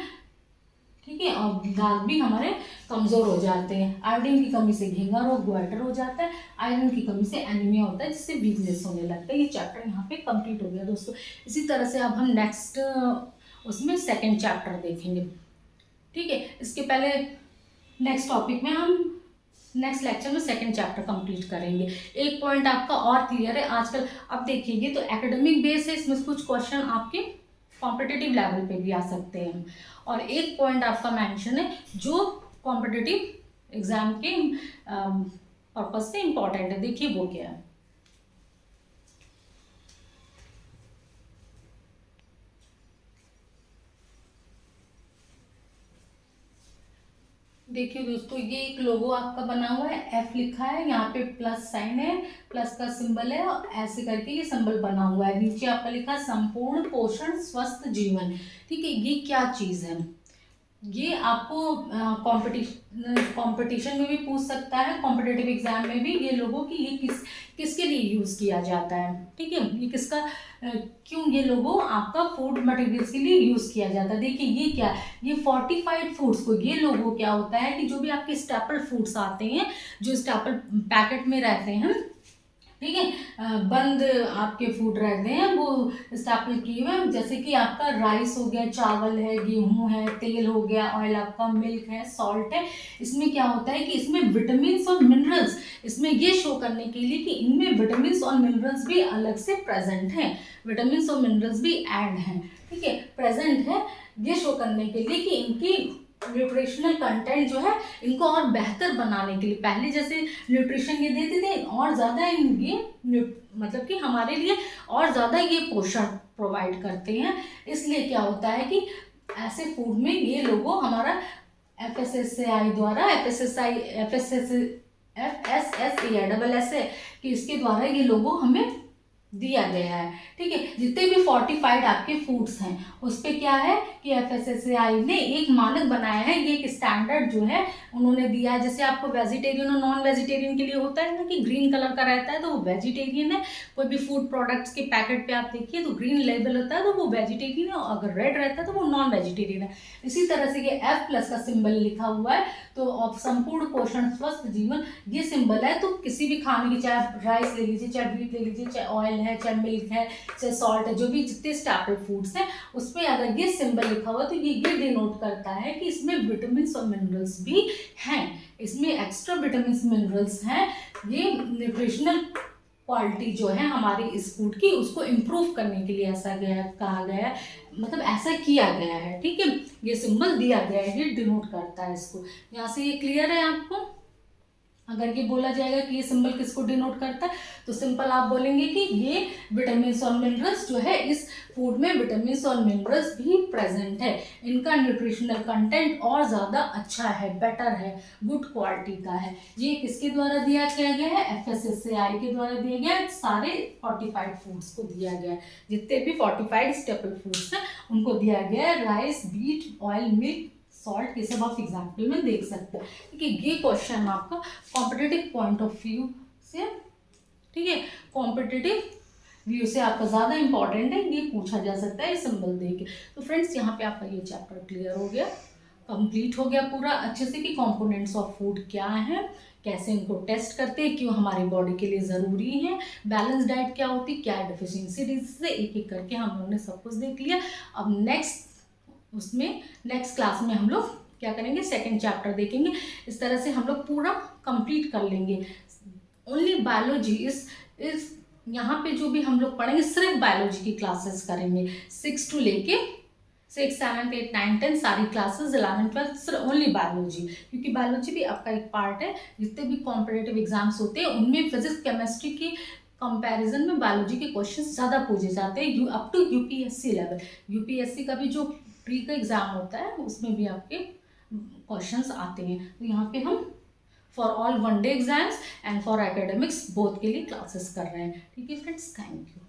ठीक है, और दांत भी हमारे कमज़ोर हो जाते हैं। आयोडीन की कमी से घेंगा रोग ग्वाइटर हो जाता है। आयरन की कमी से एनीमिया होता है, जिससे वीकनेस होने लगता है। ये चैप्टर यहाँ पे कंप्लीट हो गया दोस्तों। इसी तरह से अब हम नेक्स्ट उसमें सेकंड चैप्टर देखेंगे, ठीक है। इसके पहले नेक्स्ट टॉपिक में हम नेक्स्ट लेक्चर में सेकंड चैप्टर कंप्लीट करेंगे। एक पॉइंट आपका और क्लियर है आजकल, अब देखिए तो एकेडमिक बेस है, इसमें कुछ क्वेश्चन आपके कॉम्पिटिटिव लेवल पे भी आ सकते हैं। और एक पॉइंट आपका मेंशन है जो कॉम्पिटिटिव एग्जाम के पर्पज से इम्पोर्टेंट है, देखिए वो क्या है। देखिए दोस्तों, ये एक लोगो आपका बना हुआ है, एफ लिखा है, यहाँ पे प्लस साइन है, प्लस का सिंबल है, और ऐसे करके ये सिंबल बना हुआ है। नीचे आपका लिखा है संपूर्ण पोषण स्वस्थ जीवन, ठीक है। ये क्या चीज़ है, ये आपको कंपटीशन में भी पूछ सकता है, कॉम्पिटिटिव एग्जाम में भी। ये लोगों की ये किसके लिए यूज़ किया जाता है, ठीक है, ये किसका क्यों ये लोगो आपका फूड मटेरियल्स के लिए यूज़ किया जाता है। देखिए ये क्या है, ये फोर्टिफाइड फूड्स को, ये लोगो क्या होता है कि जो भी आपके स्टेपल फूड्स आते हैं, जो स्टेपल पैकेट में रहते हैं, ठीक है, बंद आपके फूड रहते हैं वो स्टेपल किए हुए, जैसे कि आपका राइस हो गया, चावल है, गेहूं है, तेल हो गया, ऑयल आपका, मिल्क है, सॉल्ट है। इसमें क्या होता है कि इसमें विटामिन्स और मिनरल्स, इसमें ये शो करने के लिए कि इनमें विटामिन्स और मिनरल्स भी अलग से प्रेजेंट हैं, विटामिन्स और मिनरल्स भी ऐड हैं, ठीक है, प्रेजेंट है, ये शो करने के लिए कि इनकी न्यूट्रिशनल कंटेंट जो है इनको और बेहतर बनाने के लिए, पहले जैसे न्यूट्रिशन ये देते थे, और ज़्यादा ये मतलब कि हमारे लिए और ज़्यादा ये पोषण प्रोवाइड करते हैं। इसलिए क्या होता है कि ऐसे फूड में ये लोगो हमारा FSSAI द्वारा, FSSAI डबल एस है कि इसके द्वारा ये लोगो हमें दिया गया है, ठीक है। जितने भी फोर्टिफाइड आपके फूड्स हैं उस पर क्या है कि FSSAI ने एक मानक बनाया है, ये एक स्टैंडर्ड जो है उन्होंने दिया है। जैसे आपको वेजिटेरियन और नॉन वेजिटेरियन के लिए होता है ना कि ग्रीन कलर का रहता है तो वो वेजिटेरियन है, कोई भी फूड प्रोडक्ट्स के पैकेट पे आप देखिए तो ग्रीन लेबल होता है तो वो वेजिटेरियन है, और अगर रेड रहता है तो वो नॉन वेजिटेरियन है। इसी तरह से ये F+ का सिंबल लिखा हुआ है, तो संपूर्ण पोषण स्वस्थ जीवन ये सिंबल है। तो किसी भी खाने की, चाहे राइस ले लीजिए, चाहे व्हीट ले लीजिए, चाहे ऑयल है, चाहे मिल्क है, चाहे सॉल्ट है, जो भी जितने स्टेपल फूड्स हैं उस पर अगर ये सिंबल लिखा हुआ तो ये डिनोट करता है कि इसमें विटामिन्स और मिनरल्स भी हैं, इसमें एक्स्ट्रा विटामिन्स मिनरल्स हैं। ये न्यूट्रिशनल क्वालिटी जो है हमारी इस फूड की उसको इम्प्रूव करने के लिए ऐसा कहा गया है, मतलब ऐसा किया गया है, ठीक है। ये सिंबल दिया गया है, ये डिनोट करता है इसको। यहाँ से ये क्लियर है आपको। अगर ये बोला जाएगा कि ये सिंबल किसको डिनोट करता है तो सिंपल आप बोलेंगे कि ये विटामिन्स और मिनरल्स जो है, इस फूड में विटामिन्स और मिनरल्स भी प्रेजेंट है, इनका न्यूट्रिशनल कंटेंट और ज़्यादा अच्छा है, बेटर है, गुड क्वालिटी का है। ये किसके द्वारा दिया गया है, FSSAI के द्वारा दिया गया है। सारे फोर्टिफाइड फूड्स को दिया गया है, जितने भी फोर्टिफाइड स्टेपल फूड्स हैं उनको दिया गया है। Rice, wheat, oil, milk, salt, ये सब आप एग्जाम्पल में देख सकते हैं, ठीक है। ये क्वेश्चन आपका कॉम्पिटिटिव पॉइंट ऑफ व्यू से, ठीक है, कॉम्पिटिटिव व्यू से आपका ज़्यादा इंपॉर्टेंट है, ये पूछा जा सकता है सिंबल देके। तो फ्रेंड्स यहाँ पे आपका ये चैप्टर क्लियर हो गया, कंप्लीट हो गया पूरा अच्छे से कि कंपोनेंट्स ऑफ फूड क्या है, कैसे इनको टेस्ट करते हैं, क्यों हमारी बॉडी के लिए ज़रूरी है, बैलेंस डाइट क्या होती है, क्या है डेफिशिएंसी डिजीज से, एक एक करके हम लोगों ने सब कुछ देख लिया। अब नेक्स्ट क्लास में हम लोग क्या करेंगे, सेकंड चैप्टर देखेंगे। इस तरह से हम लोग पूरा कंप्लीट कर लेंगे। ओनली बायोलॉजी इस यहाँ पे जो भी हम लोग पढ़ेंगे सिर्फ बायोलॉजी की क्लासेस करेंगे, 6 to लेके 6, 7, 8, 9, 10 सारी क्लासेस, 11, 12 सिर्फ ओनली बायोलॉजी, क्योंकि बायोलॉजी भी आपका एक पार्ट है। जितने भी कॉम्पिटिटिव एग्जाम्स होते हैं उनमें फिजिक्स केमिस्ट्री की कंपैरिजन में बायोलॉजी के क्वेश्चंस ज़्यादा पूछे जाते हैं, up to UPSC level. UPSC का भी जो प्री का एग्ज़ाम होता है उसमें भी आपके क्वेश्चंस आते हैं। तो यहाँ पे हम for all 1 day exams and for academics both के लिए क्लासेस कर रहे हैं, ठीक है फ्रेंड्स, थैंक यू।